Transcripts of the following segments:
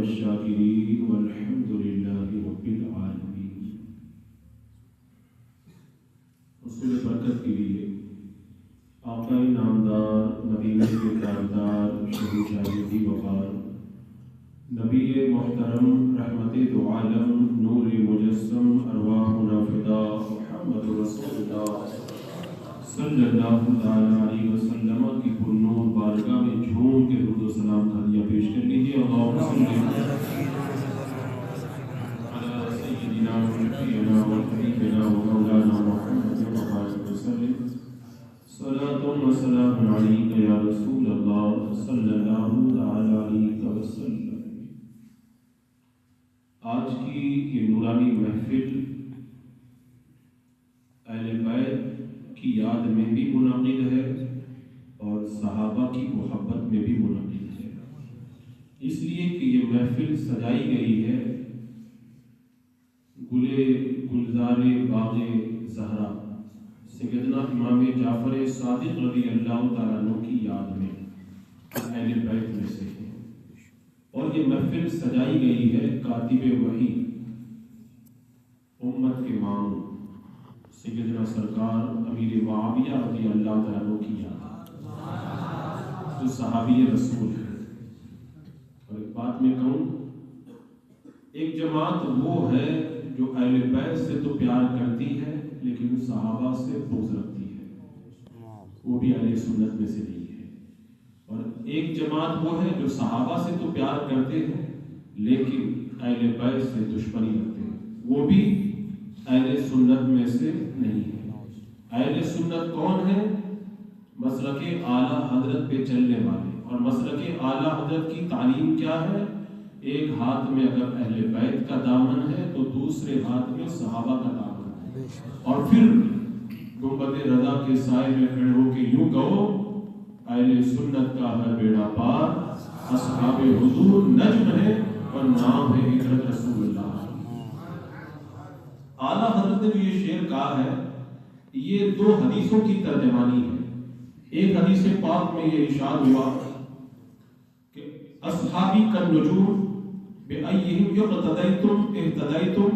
والشاکرین والحمد للہ رب العالمین۔ حصول برکت کے لیے آقا نامدار، مدینے کے تاجدار، شہنشاہ وقار، نبی محترم، رحمت دو عالم، نور مجسم، ارواحنا فدا، محمد رسول اللہ صلی اللہ علیہ وسلم کی پرنور بارگاہ میں جھوم کے درود و سلام کا ہدیہ پیش کر لیجیے۔ اللہم صلی علی سیدنا و نبینا و حبیبنا و مولانا محمد وبارک وسلم۔ صلاۃ و سلام علیک یا رسول اللہ صلی اللہ علیہ وسلم۔ آج کی یہ نورانی محفل اہل بیت کی یاد میں بھی منعقد ہے اور صحابہ کی محبت میں بھی منعقد ہے، اس لیے کہ یہ محفل سجائی گئی ہے گلزار باغ زہرا سیدنا امام جعفر صادق رضی اللہ تعالیٰ عنہ کی یاد میں، اہل بیت میں سے ہے، اور یہ محفل سجائی گئی ہے کاتب وحی امت کے امام سیدنا سرکار امیر معاویہ رضی اللہ تعالیٰ عنہ کی یاد، جو صحابی رسول ہے۔ اور ایک بات میں کہوں، ایک جماعت وہ ہے جو اہل بیت سے تو پیار کرتی ہے لیکن صحابہ سے بغض رکھتی ہے، وہ بھی اہل سنت میں سے نہیں ہے۔ اور ایک جماعت وہ ہے جو صحابہ سے تو پیار کرتے ہیں لیکن اہل بیت سے دشمنی رکھتے ہیں، وہ بھی اہل سنت میں سے نہیں ہے۔ اہل سنت کون ہے؟ مسلک اعلیٰ حضرت پہ چلنے والے، اور مسلک اعلیٰ حضرت کی تعلیم کیا ہے؟ ایک ہاتھ میں اگر اہل بیت کا دامن ہے تو دوسرے ہاتھ میں صحابہ کا دامن ہے، اور پھر گنبد رضا کے سائے میں کھڑے ہو کے یوں کہو، اہل سنت کا ہے بیڑا پار، اصحاب حضور نجم ہے اور نام ہے اطرت رسول اللہ۔ اعلیٰ حضرت نے بھی یہ شعر کہا ہے، یہ دو حدیثوں کی ترجمانی ہے۔ ایک حدیث پاک میں یہ ارشاد ہوا کہ اصحابی کالنجوم بأیہم یقتدیتم اہتدیتم،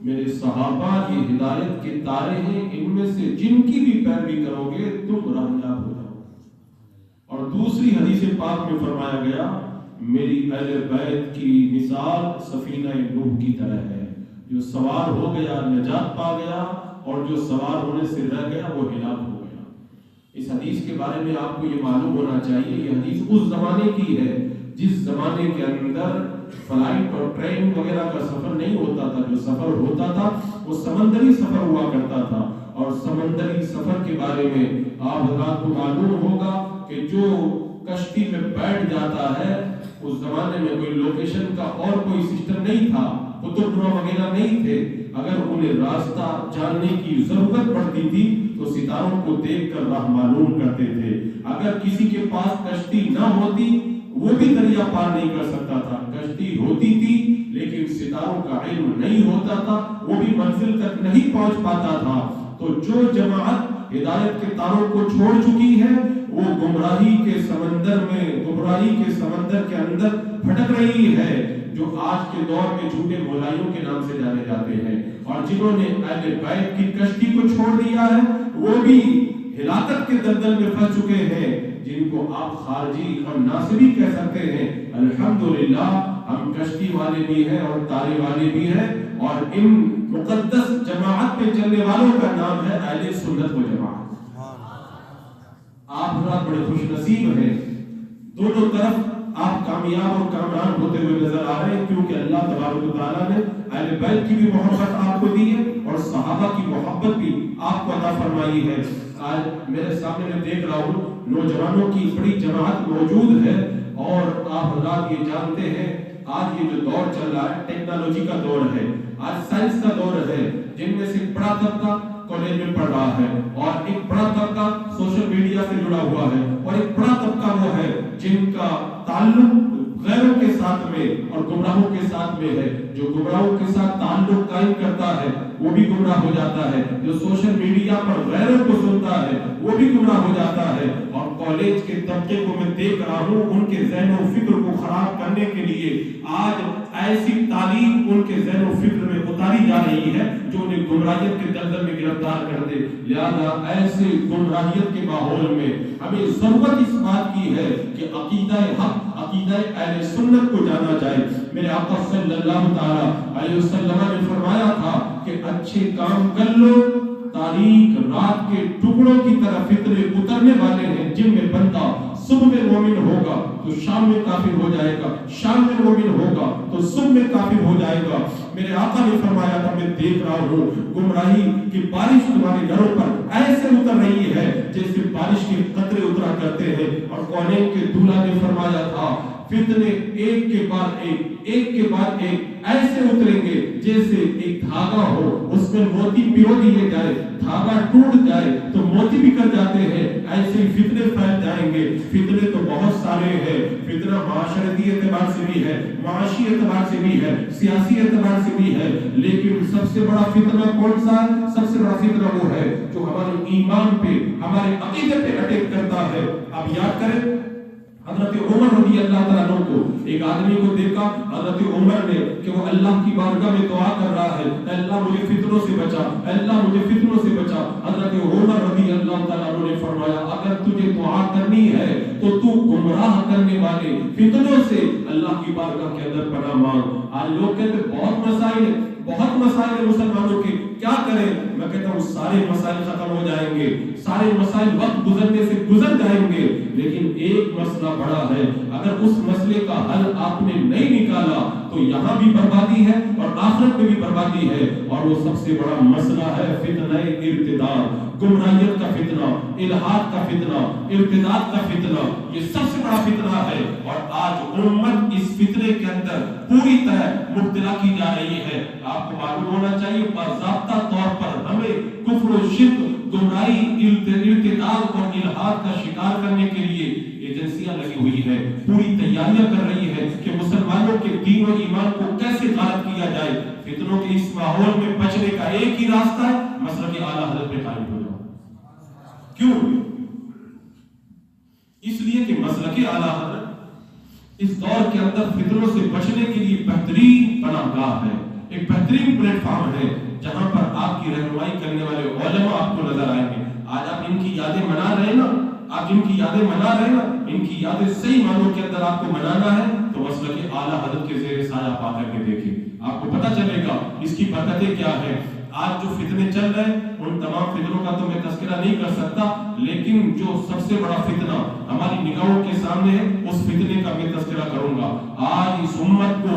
میرے صحابہ یہ ہدایت کے تارے ہیں، ان میں سے جن کی بھی پیروی کرو گے تم راہیاب ہو جاؤ۔ اور دوسری حدیث پاک میں فرمایا گیا، میری اہل بیت کی مثال سفینہ نوح کی طرح ہے، جو سوار ہو گیا نجات پا گیا اور جو سوار ہونے سے رہ گیا وہ ہلاک ہو گیا۔ اس حدیث کے بارے میں آپ کو یہ معلوم ہونا چاہیے، یہ حدیث اس زمانے کی ہے جس زمانے کے اندر فلائٹ اور ٹرین وغیرہ کا سفر نہیں ہوتا تھا، جو سفر ہوتا تھا وہ سمندری سفر ہوا کرتا تھا۔ اور سمندری سفر کے بارے میں آپ حضرات کو معلوم ہوگا کہ جو کشتی میں بیٹھ جاتا ہے، اس زمانے میں کوئی لوکیشن کا اور کوئی سسٹم نہیں تھا، قطب وغیرہ نہیں تھے، اگر انہیں راستہ جاننے کی ضرورت پڑتی تھی تو ستاروں کو دیکھ کر راہ معلوم کرتے تھے۔ اگر کسی کے پاس کشتی نہ ہوتی وہ بھی دریا پار نہیں کر سکتا تھا، کشتی ہوتی تھی لیکن ستاروں کا علم نہیں ہوتا تھا، وہ بھی منزل تک نہیں پہنچ پاتا تھا۔ تو جو جماعت ہدایت کے تاروں کو چھوڑ چکی ہے وہ گمراہی کے سمندر کے اندر بھٹک رہی ہے، جو آج کے دور میں جھوٹے مولائیوں کے نام سے جانے جاتے ہیں۔ اور جنہوں نے اہل بیت کی کشتی کو چھوڑ دیا ہے وہ بھی ہلاکت کے دلدل میں پھنس چکے ہیں، جن کو آپ خارجی اور ناصری کہہ سکتے ہیں۔ الحمدللہ ہم کشتی والے بھی ہیں اور تارے والے بھی ہیں، اور ان مقدس جماعت پہ چلنے والوں کا نام ہے اہل سنت و جماعت۔ آپ حضرات بڑے خوش نصیب ہیں، دونوں طرف آپ کامیاب اور کامیاب ہوتے ہوئے نظر آ رہے ہیں، کیونکہ اللہ تبارک و تعالیٰ نے اہل بیت کی بھی محبت آپ کو دی ہے اور صحابہ کی محبت بھی آپ کو عطا فرمائی ہے۔ آج میرے سامنے میں دیکھ رہا ہوں نوجوانوں کی بڑی جماعت موجود ہے، اور آپ حضرات یہ جانتے ہیں آج یہ جو دور چل رہا ہے ٹیکنالوجی کا دور ہے، آج سائنس کا دور ہے، جن میں سے بڑا طبقہ کالج میں پڑھ رہا ہے اور ایک بڑا طبقہ سوشل میڈیا سے جڑا ہوا ہے، اور ایک بڑا طبقہ وہ ہے جن کا تعلق غیروں کے ساتھ میں اور گمراہوں کے ساتھ میں ہے. جو گمراہوں کے ساتھ تعلق قائم کرتا ہے وہ بھی گمراہ ہو جاتا ہے. جو سوشل میڈیا پر غیروں کو سنتا ہے وہ بھی گمراہ ہو جاتا ہے. اور کالج کے طبقے کو میں دیکھ رہا ہوں, ان کے ذہن و فکر کو خراب کرنے کے لیے آج ایسی تعلیم ان کے ذہن و فکر میں اتاری جا رہی ہے جو انہیں گمراہیت کے دلدل میں گرفتار کر دے. لہذا ایسے گمراہیت کے ماحول میں ہمیں ضرورت اس بات کی ہے کہ عقیدہ حق, عقیدہ اہل سنت کو جانا جائے. میرے آقا صلی اللہ تعالی علیہ وسلم نے فرمایا تھا کہ اچھے کام کر لو, تاریک رات کے ٹکڑوں کی طرح فتنے اترنے والے ہیں, جن میں بندہ صبح میں مومن ہوگا تو شام میں کافر ہو جائے گا, شام میں مومن ہوگا تو صبح میں کافر ہو جائے گا. میرے آقا نے فرمایا تھا, میں دیکھ رہا ہوں گمراہی کی بارش تمہارے گھروں پر ایسے اتر رہی ہے جیسے بارش کے قطرے اترا کرتے ہیں. اور کونین کے دولہا نے فرمایا تھا, فتنے ایک کے بعد ایک, ایک کے بعد ایک ایسے اتریں گے جیسے ایک دھاگا ہو, اس میں موتی پیو دیے جائے, دھاگا ٹوٹ جائے تو موتی بھی کر جاتے ہیں, ایسے فتنے پھیل جائیں گے. فتنے تو بہت سارے ہیں. فتنہ معاشرتی اعتبار سے بھی ہے, معاشی اعتبار سے بھی ہے, سیاسی اعتبار سے بھی ہے, لیکن سب سے بڑا فتنہ کون سا ہے؟ سب سے بڑا فتنہ وہ ہے جو ہمارے ایمان پہ, ہمارے عقیدے پہ اٹیک کرتا ہے. آپ یاد کریں حضرت عمر رضی اللہ تعالیٰ عنہ کو, ایک آدمی کو دیکھا حضرت عمر نے کہ وہ اللہ کی بارگاہ میں دعا کر رہا ہے, اے اللہ مجھے فتنوں سے بچا, اے اللہ مجھے فتنوں سے بچا. حضرت عمر رضی اللہ تعالیٰ عنہ نے فرمایا, اگر تجھے دعا کرنی ہے تو گمراہ کرنے والے فتنوں سے اللہ کی بارگاہ کے اندر پناہ مانگ. آج لوگ کہتے ہیں بہت مسائل ہیں, بہت مسائل ہیں مسلمانوں کے, کیا کریں؟ میں کہتا ہوں سارے مسائل ختم ہو جائیں گے, سارے مسائل وقت گزرنے سے گزر جائیں گے, لیکن ایک مسئلہ بڑا ہے. اگر اس مسئلے کا حل آپ نے نہیں نکالا تو یہاں بھی بربادی ہے اور آخرت میں بھی بربادی ہے. اور وہ سب سے بڑا مسئلہ ہے فتنہ ارتداد, گمراہیت کا فتنہ, الحاد کا فتنہ, ارتداد کا فتنہ. یہ سب سے بڑا فتنہ ہے اور آج امت اس فتنے کے اندر پوری طرح مبتلا کی جا رہی ہے. آپ کو معلوم ہونا چاہیے باضابطہ طور پر ہمیں کفر و شرک, گمراہی, ارتداد اور الحاد کا شکار کرنے کے لیے ایجنسیاں لگی ہوئی ہے, پوری تیاریاں کر رہی ہے کہ مسلمانوں کے دین و ایمان کو کیسے غارت کیا جائے. فتنوں کے اس ماحول میں بچنے کا ایک ہی راستہ ہے, مسلک اعلیٰ حضرت پہ قائم ہو جاؤ. کیوں؟ اس لیے کہ مسلک اعلیٰ حضرت اس دور کے اندر فتنوں سے بچنے کے لیے بہترین پناہ گاہ ہے, ایک بہترین پلیٹ فارم ہے جہاں پر آپ کی رہنمائی کرنے والے علماء آپ کو نظر آئیں گے. آج آپ ان کی یادیں منا رہے ہیں نا, آپ جن کی یادیں منا رہے ہیں نا, ان کی یادیں صحیح معنوں کے اندر آپ کو منانا ہے تو مسلک اعلیٰ حضرت کے زیر سایہ پا کر کے دیکھیں, آپ کو پتہ چلے گا اس کی برکتیں کیا ہیں. آج جو فتنے چل رہے ہیں ان تمام فتنوں کا تو میں تذکرہ نہیں کر سکتا, لیکن جو سب سے بڑا فتنہ ہماری نگاہوں کے سامنے ہے اس فتنے کا میں تذکرہ کروں گا. آج اس امت کو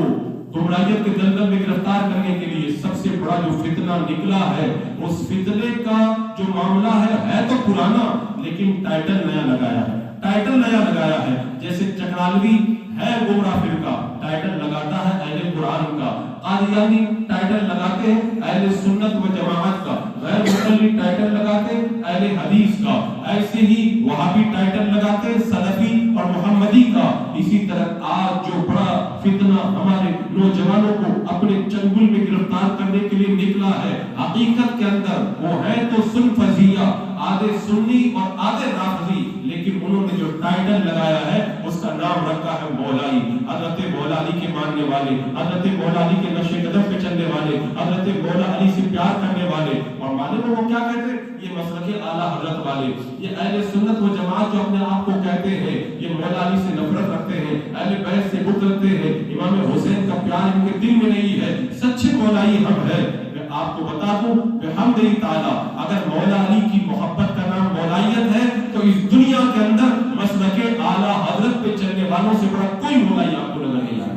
گمراہیت کے دلدل میں گرفتار کرنے کے لیے سب سے بڑا جو فتنہ نکلا ہے, اس فتنے کا جو معاملہ ہے تو پرانا لیکن ٹائٹل نیا لگایا ہے, ٹائٹل نیا لگایا ہے. جیسے چکرالوی ہے گمراہ فرقہ, ٹائٹل لگاتا ہے اہل قرآن کا, قادیانی ٹائٹل لگاتے ہیں اہل سنت و جماعت کا, غیر مقلد ٹائٹل لگاتے ہیں اہل حدیث کا, ایسے ہی وہابی ٹائٹل لگاتے ہیں سلفی اور محمدی کا. اسی طرح آج جو بڑا فتنہ ہمارے نوجوانوں کو اپنے چنگل میں گرفتار کرنے کے لیے نکلا ہے, حقیقت کے اندر وہ ہے تو سن فضیہ, آدھے سنی اور آدھے رافضی, لیکن انہوں نے جو ٹائٹل لگایا ہے اس کا نام رکھا ہے مولائی. حضرت مولا علی کے ماننے والے, حضرت مولا علی کے نقش قدم پہ چلنے والے, حضرت مولا علی سے پیار کرنے والے. اور معلوم ہے وہ کیا کہتے ہیں؟ یہ مسلک اعلیٰ حضرت والے, یہ اہل سنت و جماعت جو اپنے آپ کو کہتے ہیں, یہ مولا علی سے نفرت رکھتے ہیں, اہل بیت سے بت رکھتے ہیں, امام حسین کا پیار ان کے دل میں نہیں ہے. سچے مولائی ہم ہیں. میں آپ کو بتا دوں بحمدہ تعالیٰ اگر مولا علی کی محبت کا نام مولائیت ہے تو اس دنیا کے اندر مسلک اعلیٰ حضرت پہ چلنے والوں سے بڑا کوئی مولائی آپ کو نظر نہیں آئے.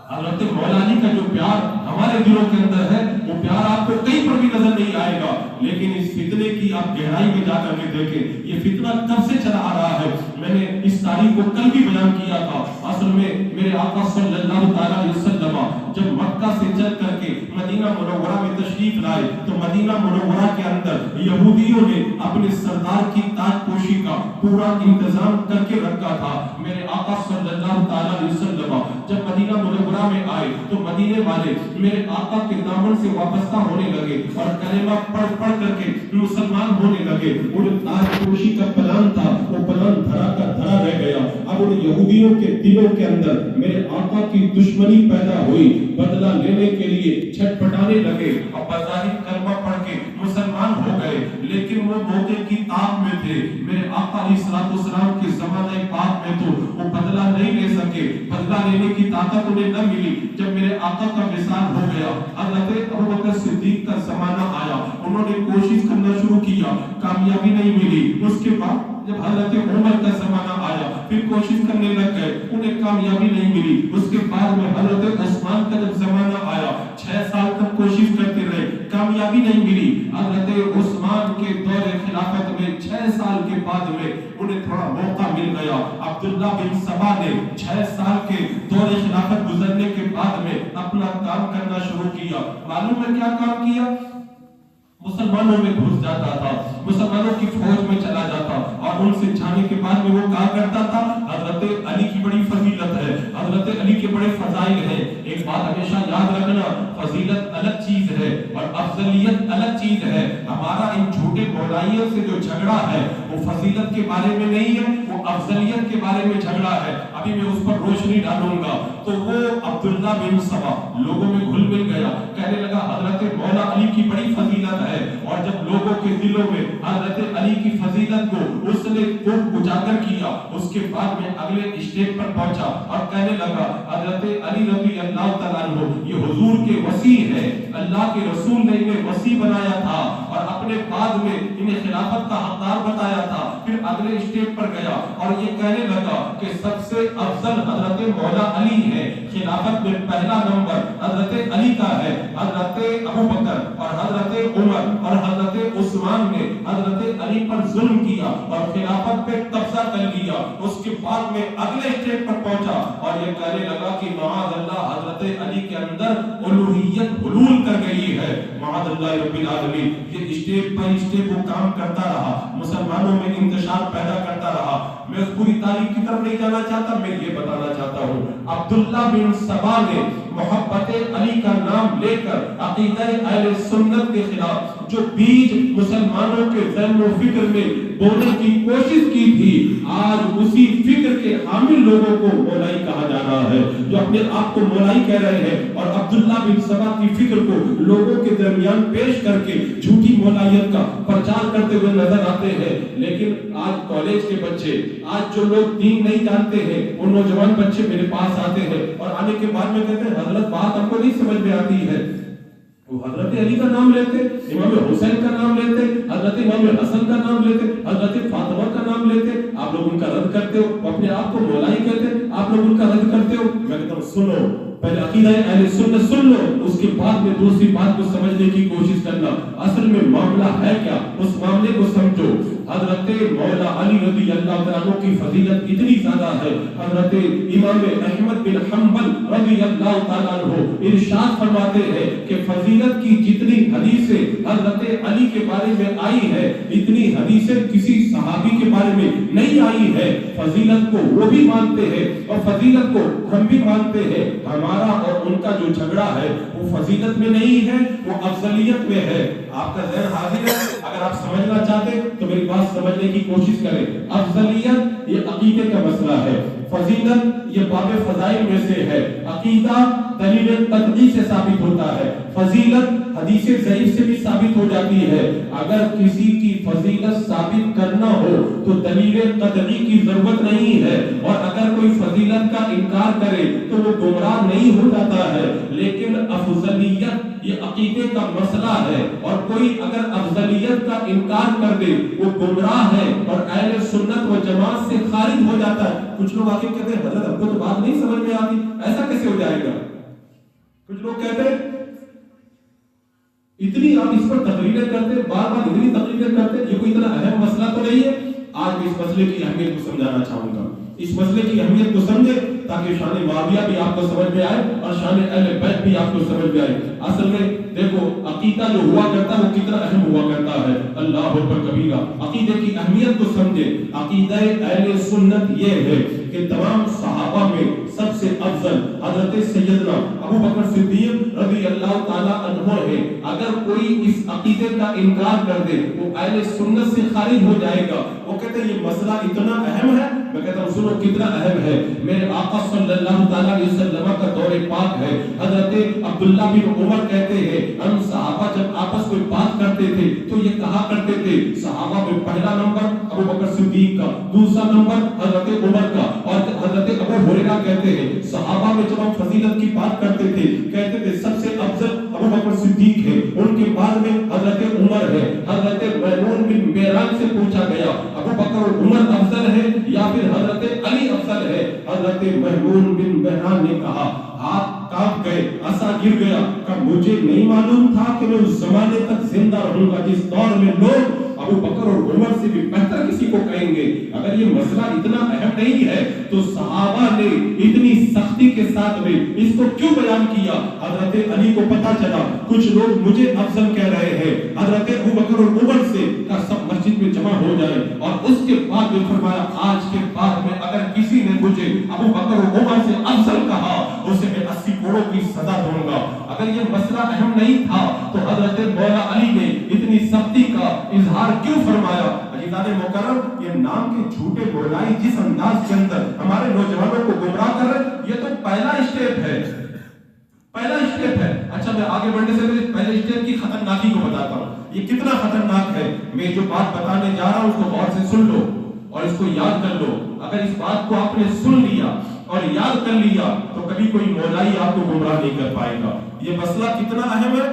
حضرت مولا علی کا جو پیار ہمارے دلوں کے اندر ہے وہ پیار آپ کو کہیں پر بھی نظر نہیں آئے گا. لیکن اس فتنے کی آپ گہرائی میں جا کر کے دیکھیں, یہ فتنہ کب سے چلا آ رہا ہے. میں نے اس تاریخ کو کل بھی بیان کیا تھا. اصل میں میرے آقا صلی اللہ تعالیٰ علیہ وسلم جب مکہ سے چل کر کے مدینہ منورہ میں تشریف لائے تو مدینہ منورہ کے اندر یہودیوں نے اپنے سردار کی تاج پوشی کا پورا انتظام کر کے رکھا تھا. میرے آقا صلی اللہ تعالیٰ علیہ وسلم جب مدینہ منورہ میں آئے تو مدینے والے میرے آقا کے دامن سے وابستہ ہونے لگے اور کلمہ پڑھ پڑھ کر کے مسلمان ہونے لگے. وہ جو تاج پوشی کا پلان تھا وہ پلان دھرا کا دھرا رہ گیا. اب ان یہودیوں کے دلوں کے اندر میرے آقا کی دشمنی پیدا ہوئی. بدلہ لینے کے لیے چھٹ پٹانے لگے اور بظاہر کلمہ پڑھ کے مسلمان ہو گئے، لیکن وہ موقع کی تاب میں تھے. میرے آقا علیہ السلام کے زمانہ پاک میں تو وہ بدلہ نہیں لے سکے، بدلہ لینے کی طاقت انہیں نہ ملی. جب میرے آقا کا وصال ہو گیا، حضرت ابوبکر صدیق کا زمانہ آیا، انہوں نے کوشش کرنا شروع کیا، کامیابی نہیں ملی. اس کے بعد جب حضرت عمر کا زمانہ آیا پھر کوشش کرنے لگ گئے، انہیں کامیابی نہیں ملی. اس کے بعد میں حضرت عثمان کا جب زمانہ آیا 6 سال تک کوشش کرتے رہے، کامیابی نہیں ملی. حضرت عثمان کے دور خلافت میں 6 سال کے بعد میں انہیں تھوڑا موقع مل گیا. عبداللہ بن سبا نے 6 سال کے دور خلافت گزرنے کے بعد میں اپنا کام کرنا شروع کیا. معلوم ہے کیا کام کیا؟ مسلمانوں میں گھس جاتا تھا، مسلمانوں کی فوج میں چلا جاتا اور ان سے جانے کے بعد میں وہ کہا کرتا تھا حضرت علی کی بڑی فضیلت ہے، حضرت علی کے بڑے فضائل ہیں. ایک بات ہمیشہ یاد رکھنا، فضیلت الگ چیز ہے اور افضلیت الگ چیز ہے. ہمارا ان جھوٹے مولائیوں سے جو جھگڑا ہے وہ فضیلت کے بارے میں نہیں ہے، وہ افضلیت کے بارے میں جھگڑا ہے. ابھی میں اس پر روشنی ڈالوں گا. تو وہ عبداللہ بن سبا لوگوں میں گھل مل گیا، کہنے لگا حضرت مولا علی کی بڑی فضیلت ہے. اور جب لوگوں کے دلوں میں حضرت علی کی فضیلت کو اس نے خوب اجاگر کیا، اس کے بعد میں اگلے اسٹیپ پر پہنچا اور کہنے لگا حضرت علی رضی اللہ تعالیٰ عنہ یہ حضور کے وصی ہے، اللہ کے رسول نے انہیں وصی بنایا تھا اور اپنے بعد میں انہیں خلافت کا حقدار بتایا تھا. پھر اگلے اسٹیپ پر گیا اور یہ کہنے لگا کہ سب سے افضل حضرت مولا علی ہے، خلافت میں پہلا نمبر حضرت علی کا ہے. حضرت ابوبکر اور حضرت عمر اور حضرت عثمان نے حضرت علی پر ظلم کیا اور خلافت پہ قبضہ کر لیا. اس کے بعد میں اگلے اسٹیپ پر پہنچا اور یہ کہنے لگا کہ معاذ اللہ حضرت علی کے اندر الوہیت حلول کر گئی ہے. معاذ اللہ رب العالمین. یہ اسٹیپ پر اسٹیپ وہ کام کرتا رہا، مسلمانوں میں انتشار پیدا کرتا رہا. میں اس پوری تاریخ کی طرف نہیں جانا چاہتا، میں یہ بتانا چاہتا ہوں عبداللہ بن سبا نے محبت علی کا نام لے کر عقیدہ اہل سنت کے خلاف جو بیج مسلمانوں کے ذہن و فکر میں بونے کی کوشش کی تھی، آج اسی فکر کے حامل لوگوں کو مولائی کہا جا رہا ہے، جو اپنے آپ کو مولائی کہہ رہے ہیں اور عبداللہ بن سبا کی فکر کو لوگوں کے درمیان پیش کر کے جھوٹی مولائیت کا پرچار کرتے ہوئے نظر آتے ہیں. لیکن آج کالج کے بچے، آج جو لوگ دین نہیں جانتے ہیں، وہ نوجوان بچے میرے پاس آتے ہیں اور آنے کے بعد میں کہتے ہیں حضرت بات ہم کو نہیں سمجھ میں آتی ہے. وہ حضرت علی کا نام لیتے، امام حسین کا نام لیتے، حضرت امام حسن کا نام لیتے، حضرت فاطمہ کا نام لیتے. آپ لوگ ان کا رد کرتے ہو، اپنے آپ کو مولائی کہتے، آپ لوگ ان کا رد کرتے ہو. میں کہتا ہوں سنو، پہلے عقیدہ اہل سنت سن لو، اس کے بعد میں دوسری بات کو سمجھنے کی کوشش کرنا. اصل میں معاملہ ہے کیا، اس معاملے کو سمجھو. حضرت مولا علی رضی اللہ تعالیٰ عنہ کی فضیلت اتنی زیادہ ہے. حضرت امام احمد بن حنبل رضی اللہ تعالیٰ عنہ ارشاد فرماتے ہیں کہ فضیلت کی جتنی حدیثیں حضرت علی کے بارے میں آئی ہے اتنی حدیثیں کسی صحابی کے بارے میں نہیں آئی ہے. فضیلت کو وہ بھی مانتے ہیں اور فضیلت کو ہم بھی مانتے ہیں. ہمارا اور ان کا جو جھگڑا ہے وہ فضیلت میں نہیں ہے، وہ افضلیت میں ہے. آپ کا ذہن حاضر ہے، اگر آپ سمجھنا چاہتے تو میری بات سمجھنے کی کوشش کریں. افضلیت یہ عقیدے کا مسئلہ ہے، فضیلت یہ باب فضائل میں سے ہے. عقیدہ دلیل قطعی سے ثابت ہوتا ہے، فضیلت حدیث ضعیف سے بھی ثابت ہو جاتی ہے. اگر کسی کی فضیلت ثابت کرنا ہو تو دلیل قطعی کی ضرورت نہیں ہے، اور اگر کوئی فضیلت کا انکار کرے تو وہ گمراہ نہیں ہو جاتا ہے. لیکن افضلیت یہ عقیدے کا مسئلہ ہے، اور کوئی اگر افضلیت کا انکار کر دے وہ گمراہ ہے اور اہل سنت و جماعت سے خارج ہو جاتا ہے. کچھ لوگ آگے کہتے ہیں حضرت اب کو تو بات نہیں سمجھ میں آتی، ایسا کیسے ہو جائے گا؟ کچھ لوگ کہتے ہیں اتنی آپ اس پر تقریریں کرتے، بار بار اتنی تقریریں کرتے، یہ کوئی اتنا اہم مسئلہ تو نہیں ہے. آج میں اس مسئلے کی اہمیت کو سمجھانا چاہوں گا. اس مسئلے کی اہمیت کو سمجھے تاکہ شان معاویہ بھی آپ کو سمجھ میں آئے اور شان اہل بیت بھی آپ کو سمجھ میں آئے. اصل میں دیکھو عقیدہ جو ہوا کرتا ہے وہ کتنا اہم ہوا کرتا ہے. اللہ اکبر کبیرہ. عقیدے کی اہمیت کو سمجھے. عقیدہ اہل سنت یہ ہے کہ تمام صحابہ میں سب سے افضل حضرت سیدنا ابو بکر صدیق رضی اللہ تعالی عنہ ہے. اگر کوئی اس عقیدے کا انکار کر دے وہ اہل سنت سے خارج ہو جائے گا. وہ کہتے ہیں یہ مسئلہ اتنا اہم ہے. میں کہتا ہوں سنو کتنا اہم ہے. میرے آقا صلی اللہ تعالی علیہ وسلم کا دور پاک ہے. حضرت عبداللہ بن عمر کہتے ہیں ہم صحابہ جب آپس میں بات کرتے تھے تو یہ کہا کرتے تھے صحابہ میں پہلا نمبر ابو بکر صدیق کا, دوسرا نمبر حضرت عمر کا. اور حضرت ابو ہریرہ کہتے ہیں صحابہ میں جب ہم فضیلت کی بات کرتے تھے کہتے تھے سب سے افضل ابو بکر صدیق ہے, ان کے بعد میں حضرت عمر ہے. حضرت میمون بن میران سے پوچھا گیا ابو بکر اور عمر افضل ہے یا پھر حضرت علی افضل ہے. حضرت میمون بن میران نے کہا ہاتھ کانپ گئے, عصا گر گیا کہ مجھے نہیں معلوم تھا کہ میں اس زمانے تک زندہ رہوں گا جس دور میں لوگ ابو بکر اور عمر سے بھی بہتر کسی کو کہیں گے. اگر یہ مسئلہ اتنا اہم نہیں ہے تو صحابہ نے اتنی سختی کے ساتھ میں اس کو کیوں بیان کیا؟ حضرت علی کو پتا چلا کچھ لوگ مجھے افضل کہہ رہے ہیں, حضرت ابو بکر اور عمر سے کہ سب مسجد میں جمع ہو جائے. اور اس کے بعد میں فرمایا آج کے بعد میں اگر کسی نے مجھے ابو بکر اور عمر سے افضل کہا اسے میں 80 کوڑوں کی سزا دوں گا. اگر یہ مسئلہ اہم نہیں تھا تو حضرت مولا علی نے اتنی سختی کا اظہار کیوں فرمایا؟ عزیزان مکرم, یہ نام کے جھوٹے مولائی جس انداز کے اندر ہمارے نوجوانوں کو گمراہ کر رہے, یہ تو پہلا اسٹیپ ہے. پہلا اسٹیپ ہے. اچھا میں آگے بڑھنے سے پہلے پہلے اسٹیپ کی خطرناکی کو بتاتا ہوں. یہ کتنا خطرناک ہے. میں جو بات بتانے جا رہا ہوں اس کو غور سے سن لو اور اس کو یاد کر لو. اگر اس بات کو آپ نے سن لیا اور یاد کر لیا تو کبھی کوئی مولائی آپ کو گمراہ نہیں کر پائے گا. یہ مسئلہ کتنا اہم ہے,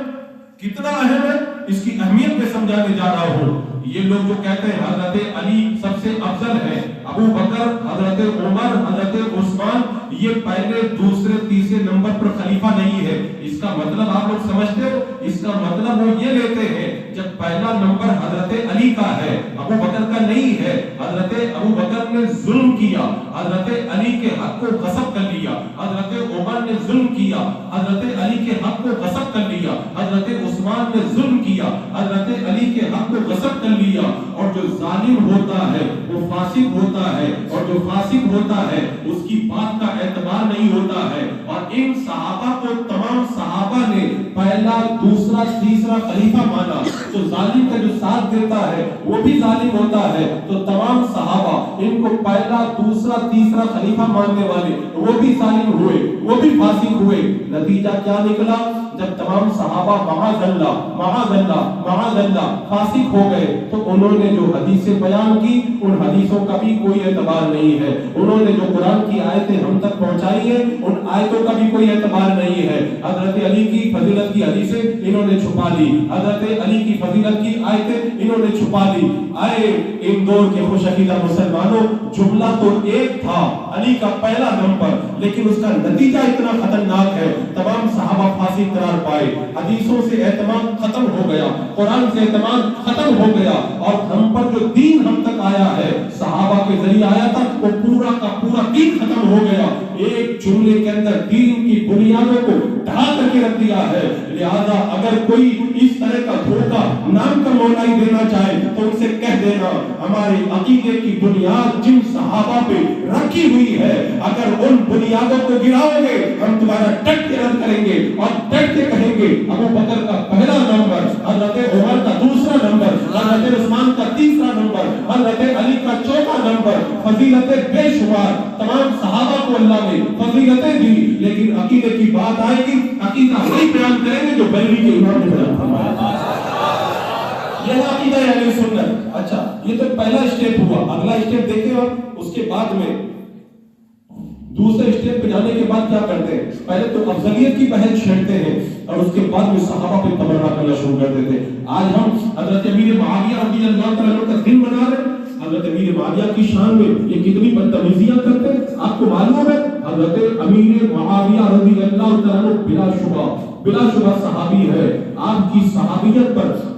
کتنا اہم ہے, اس کی اہمیت میں سمجھانے جا رہا ہوں. یہ لوگ جو کہتے ہیں حضرت علی سب سے افضل ہے, ابو بکر, حضرت عمر, حضرت عثمان یہ پہلے دوسرے تیسرے نمبر پر خلیفہ نہیں ہے. اس کا مطلب آپ لوگ سمجھتے ہو؟ اس کا مطلب وہ یہ لیتے ہیں جب پہلا نمبر حضرت علی کا ہے ابو بکر کا نہیں ہے. حضرت ابو بکر نے ظلم کیا, حضرت علی کے حق کو غصب کر لیا. حضرت عمر نے ظلم کیا, حضرت علی کے حق کو غصب کر لیا. حضرت عثمان نے ظلم کیا, حضرت علی کے حق کو غصب کر لیا. اور جو ظالم ہوتا ہے وہ فاسق ہوتا ہے, اور جو فاسق ہوتا ہے اس کی بات کا اعتبار نہیں ہوتا ہے. اور ان صحابہ کو تمام صحابہ نے پہلا, دوسرا, تیسرا خلیفہ مانا. تو ظالم کا جو ساتھ دیتا ہے وہ بھی ظالم ہوتا ہے. تو تمام صحابہ ان کو پہلا, دوسرا, تیسرا خلیفہ ماننے والے وہ بھی ظالم ہوئے, وہ بھی فاسق ہوئے. نتیجہ کیا نکلا؟ جب تمام صحابہ معاذ اللہ معاذ اللہ معاذ اللہ فاسق ہو گئے تو انہوں نے جو حدیثیں بیان کی ان حدیثوں کا بھی کوئی اعتبار نہیں ہے. انہوں نے جو قرآن کی آیتیں ہم تک پہنچائی ہیں ان آیتوں کا بھی کوئی اعتبار نہیں ہے. حضرت علی کی فضیلت کی حدیثیں انہوں نے چھپا لی, حضرت علی کی فضیلت کی آیتیں انہوں نے چھپا لی. آئے اندور کے خوش عقیدہ مسلمانوں, جملہ تو ایک تھا علی کا پہلا نمبر, لیکن اس کا نتیجہ اتنا خطرناک ہے. تمام صحابہ فاسق قرار پائے, حدیثوں سے اعتماد ختم ہو گیا, قرآن سے اعتماد ختم ہو گیا. اور ہم پر جو دین ہم تک آیا ہے صحابہ کے ذریعے آیا تھا وہ پورا کا پورا دین ختم ہو گیا. ایک جملے کے اندر دین کی بنیادوں کو ڈھا کر کے رکھ دیا ہے. لہذا اگر کوئی اس طرح کا دھوکہ نام کا مولائی دینا چاہے تو ان سے کہہ دینا ہمارے عقیدے کی بنیاد جن صحابہ پہ رکھی ہوئی ہے اگر ان بنیادوں کو گراؤ گے ہم تمہارا ڈٹ کے رد کریں گے اور ڈٹ کے کہیں گے ابو بکر کا پہلا نمبر, حضرت عمر کا دوسرا نمبر, حضرت عثمان کا تیسرا نمبر, حضرت علی کا چوتھا نمبر. فضیلتیں بے شمار, تمام صحابہ کو اللہ نے فضیلتیں دی, لیکن عقیدے کی بات آئے گی عقیدہ وہی بیان کریں گے جو بریلوی کے امام نے بیان فرمایا. یہ عقیدہ ہے اہل سنت. اچھا یہ تو پہلا اسٹیپ ہوا. اگلا اسٹیپ دیکھیں آپ, اس کے بعد میں دوسرے اسٹیپ پہ جانے کے بعد کیا کرتے ہیں؟ پہلے تو افضلیت کی بحث چھیڑتے ہیں اور اس کے بعد میں صحابہ پہ تبرہ کرنا شروع کر دیتے ہیں. آج ہم حضرت امیر معاویہ رضی اللہ تعالیٰ عنہ کا دن منا رہے ہیں. حضرت امیر معاویہ کی شان میں یہ کتنی بدتمیزیاں کرتے ہیں آپ کو معلوم ہے. حضرت امیر معاویہ رضی اللہ تعالیٰ عنہ بلا شبہ صحابی ہے. آپ کی صحابیت پر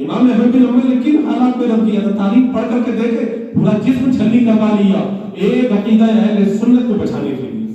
امام احمد بن حنبل نے کن حالات میں رد کیا تھا؟ تاریخ پڑھ کر کے دیکھے، پورا جسم چھلنی کروا لیا ایک عقیدہ اہل سنت کو بچانے کے لیے۔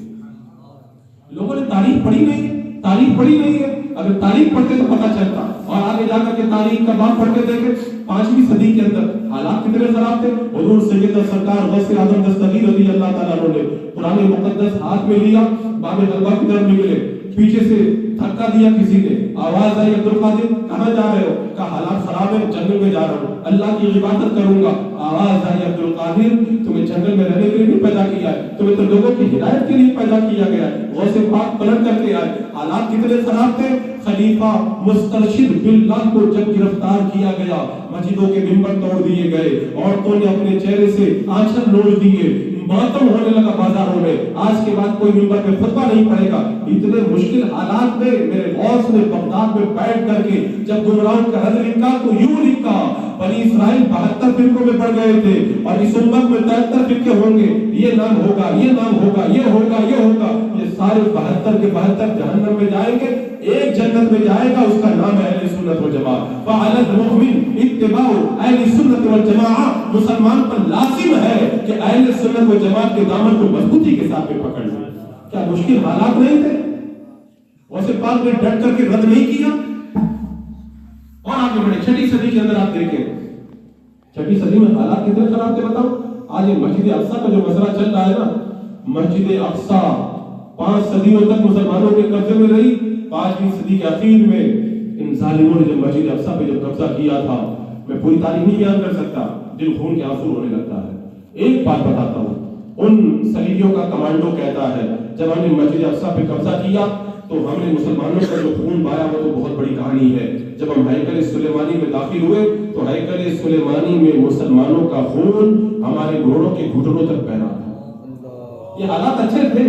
لوگوں نے تاریخ پڑھی نہیں ہے، تاریخ پڑھی نہیں ہے، اگر تاریخ پڑھتے تو پتہ چلتا۔ اور آگے جا کر کے تاریخ کا باب پڑھ کے دیکھے 5ویں صدی کے اندر حالات کتنے خراب تھے۔ حضور سیدنا سرکار غوث اعظم دستگیر رضی اللہ تعالیٰ عنہ نے قرآن مقدس ہاتھ میں لیا، باب غلبہ کی طرف نکلے، پیچھے سے دھکا دیا کسی نے، آواز آئی عبدالقادر کہاں جا رہے ہو؟ کہا حالات خراب ہے، جنگل میں جا رہا ہوں، اللہ کی عبادت کروں گا۔ آواز آئی عبدالقادر تمہیں جنگل میں رہنے کے لیے نہیں پیدا کیا ہے، تمہیں تو لوگوں کی ہدایت کے لیے پیدا کیا گیا ہے۔ غوث پاک پلٹ کر کے آئے، حالات کتنے خراب تھے۔ خلیفہ مسترشد باللہ کو جب گرفتار کیا گیا، مسجدوں کے منبر توڑ دیے گئے، عورتوں نے اپنے چہرے سے آنچل نوچ دیے، ماتم ہونے لگا بازاروں میں، آج کے بعد کوئی منبر پہ خطبہ نہیں پڑے گا۔ اتنے مشکل حالات میں میرے غوث نے بغداد میں بیٹھ کر کے جب گمراہوں کا حل لکھا تو یوں لکھا، بنی اسرائیل 72 فرقوں میں بڑھ گئے تھے اور اس امت میں 73 فرقے ہوں گے، یہ نام ہوگا، یہ نام ہوگا، یہ ہوگا، یہ ہوگا، یہ سارے 72 کے 72 جہنم میں جائیں گے، ایک جنت میں جائے گا، اس کا نام ہے اہل سنت والجماعت۔ فعلی المؤمن اتباع اہل سنت والجماعت، مسلمان پر لازم ہے کہ اہل سنت والجماعت کے دامن کو مضبوطی کے ساتھ پکڑ لیں۔ کیا مشکل حالات نہیں تھے؟ غوث پاک نے ڈٹ کر کے رد نہیں کیا۔ اور آگے بڑھے 6ویں صدی کے اندر آپ دیکھیں، 6ویں صدی میں حالات کتنے خراب تھے بتاؤ۔ آج یہ مسجد اقصیٰ کا جو مسئلہ چل رہا ہے نا، مسجد اقصیٰ 5 صدیوں تک مسلمانوں کے قبضے میں رہی، 5ویں صدی کے اخیر میں ان ظالموں نے جب مسجد اقصیٰ پہ جب قبضہ کیا تھا، میں پوری تاریخ نہیں بیان کر سکتا، دل خون کے آنسو ہونے لگتا ہے۔ ایک بات بتاتا ہوں، ان صلیبیوں کا کمانڈو کہتا ہے جب ہم نے مسجد اقصیٰ پہ قبضہ کیا تو ہم نے مسلمانوں کا جو خون بہایا وہ تو بہت بڑی کہانی ہے۔ جب ہم ہیکل سلیمانی میں داخل ہوئے تو ہیکل سلیمانی میں مسلمانوں کا خون ہمارے گھوڑوں کے گھٹنوں تک بہ رہا تھا۔ یہ حالات اچھے تھے،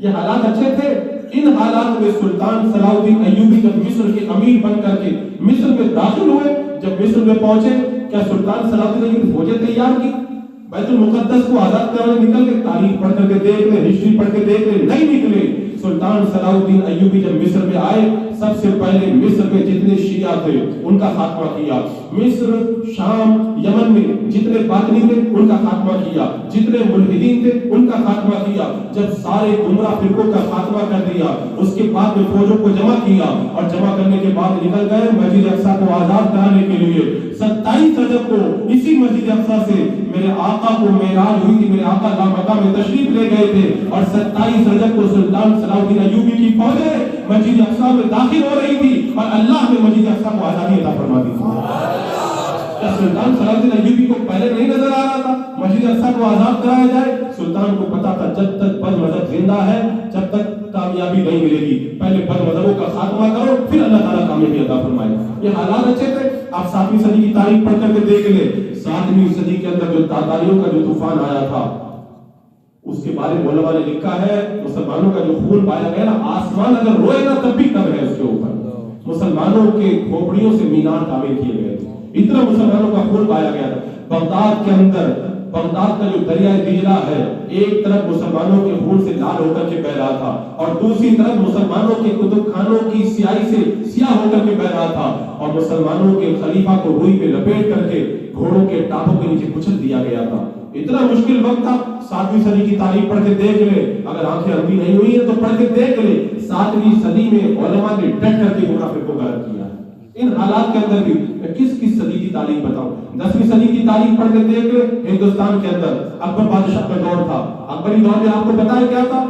یہ حالات اچھے تھے۔ ان حالات میں سلطان صلاح الدین ایوبی جب مصر کے امیر بن کر کے مصر میں داخل ہوئے، جب مصر میں پہنچے کیا سلطان صلاح الدین ایوبی فوجیں تیار کی؟ بیت المقدس کو آزاد کرانے نکل کے تاریخ پڑھ کر کے دیکھ لیں، ہسٹری پڑھ کے دیکھ لیں، نہیں نکلے۔ سلطان صلاح الدین ایوبی جب مصر میں آئے، سب سے پہلے مصر میں جتنے شیعہ تھے ان کا خاتمہ کیا، مصر، شام، یمن میں جتنے باطنی تھے ان کا خاتمہ کیا، جتنے ملحدین تھے ان کا خاتمہ کیا۔ جب سارے گمراہ فرقوں کا خاتمہ کر دیا، اس کے بعد میں فوجوں کو جمع کیا اور جمع کرنے کے بعد نکل گئے مسجد اقصیٰ کو آزاد کرانے کے لیے۔ 27 رجب کو اسی مسجد اقصیٰ سے میرے آقا کو معراج ہوئی تھی، میرے آقا لامکہ میں تشریف لے گئے تھے اور 27 رجب کو سلطان صلاح الدین ایوبی کی فوجیں مسجد اقصیٰ میں داخل ہو رہی تھی اور اللہ نے مسجد اقصیٰ کو آزادی عطا فرما دی تھی۔ سلطان صلاح الدین ایوبی کو پہلے نہیں نظر آ رہا تھا مسجد اقصیٰ کو آزاد کرایا جائے؟ سلطان کو پتا تھا جب تک بد مذہب زندہ ہے جب تک کامیابی نہیں ملے گی، پہلے بد مذہبوں کا خاتمہ کرو پھر اللہ تعالیٰ کامیابی عطا فرمائے۔ یہ حالات اچھے تھے۔ آپ 7ویں صدی کی تاریخ پڑھ کر کے دیکھ لیں، 7ویں صدی کے اندر جو تاتاریوں کا جو طوفان آیا تھا اس کے بارے میں علماء نے لکھا ہے مسلمانوں کا جو خون بہایا گیا نا، آسمان اگر روئے نا تب بھی کم ہے اس کے اوپر۔ مسلمانوں کے کھوپڑیوں سے مینار تعمیر کیے گئے تھے، اتنا مسلمانوں کا خون بہایا گیا تھا۔ بغداد کے اندر، بغداد کا جو دریائے دجلہ ہے، ایک طرف مسلمانوں کے خون سے لال ہو کر کے بہ رہا تھا اور دوسری طرف مسلمانوں کے کتب خانوں کی سیاہی سے سیاہ ہو کر کے بہ رہا تھا اور مسلمانوں کے خلیفہ کو روئی پہ لپیٹ کر کے گھوڑوں کے ٹاپوں کے نیچے کچل دیا گیا تھا۔ اتنا مشکل وقت تھا۔ 7ویں صدی کی تاریخ پڑھ کے دیکھ لے، اگر آنکھیں اندھی نہیں ہوئی ہیں تو پڑھ کے دیکھ لے، 7ویں صدی میں علماء نے ڈٹ کر کے منافق کو غلط کیا۔ ان حالات کے اندر بھی میں کس صدی کی تاریخ بتاؤں؟ 10ویں صدی کی تاریخ پڑھ کے دیکھ لے، ہندوستان کے اندر اکبر بادشاہ کا دور تھا۔ اکبری دور میں آپ کو پتا ہے کیا تھا؟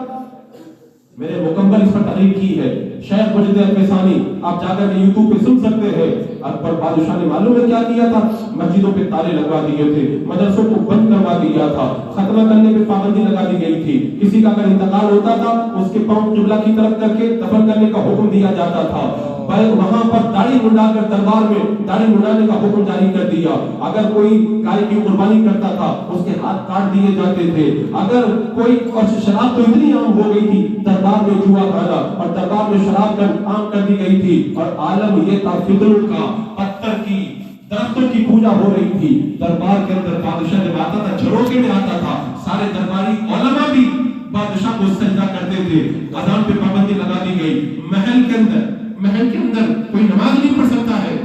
میں نے مکمل اس پر تحریر کی ہے، شیخ مجد الفسانی، آپ جا کر یوٹیوب پہ سن سکتے ہیں۔ اکبر بادشاہ نے معلوم ہے کیا کیا تھا؟ مسجدوں پہ تالے لگوا دیے تھے، مدرسوں کو بند کروا دیا تھا، ختمہ کرنے پہ پابندی لگا دی گئی تھی، کسی کا اگر انتقال ہوتا تھا اس کے پاؤں قبلہ کی طرف کر کے دفن کرنے کا حکم دیا جاتا تھا۔ وہاں پر داڑھی منڈا کر دربار میں داڑھی منڈانے کا حکم جاری کر دیا۔ اگر کوئی گائے کی قربانی کرتا تھا اس کے ہاتھ کاٹ دیے جاتے تھے۔ اگر کوئی شراب تو اتنی عام ہو گئی تھی، دربار میں جوا کھانا اور دربار میں شراب عام کر دی گئی تھی اور عالم یہ تھا فضلوں کا، پتھر کی، درختوں کی پوجا ہو رہی تھی۔ دربار کے اندر بادشاہ جب آتا تھا جھروکے میں آتا تھا، سارے درباری علماء بھی بادشاہ کو سجدہ کرتے تھے۔ اذان پہ پابندی لگا دی گئی۔ محل کے اندر کوئی نماز نہیں پڑھ سکتا ہے۔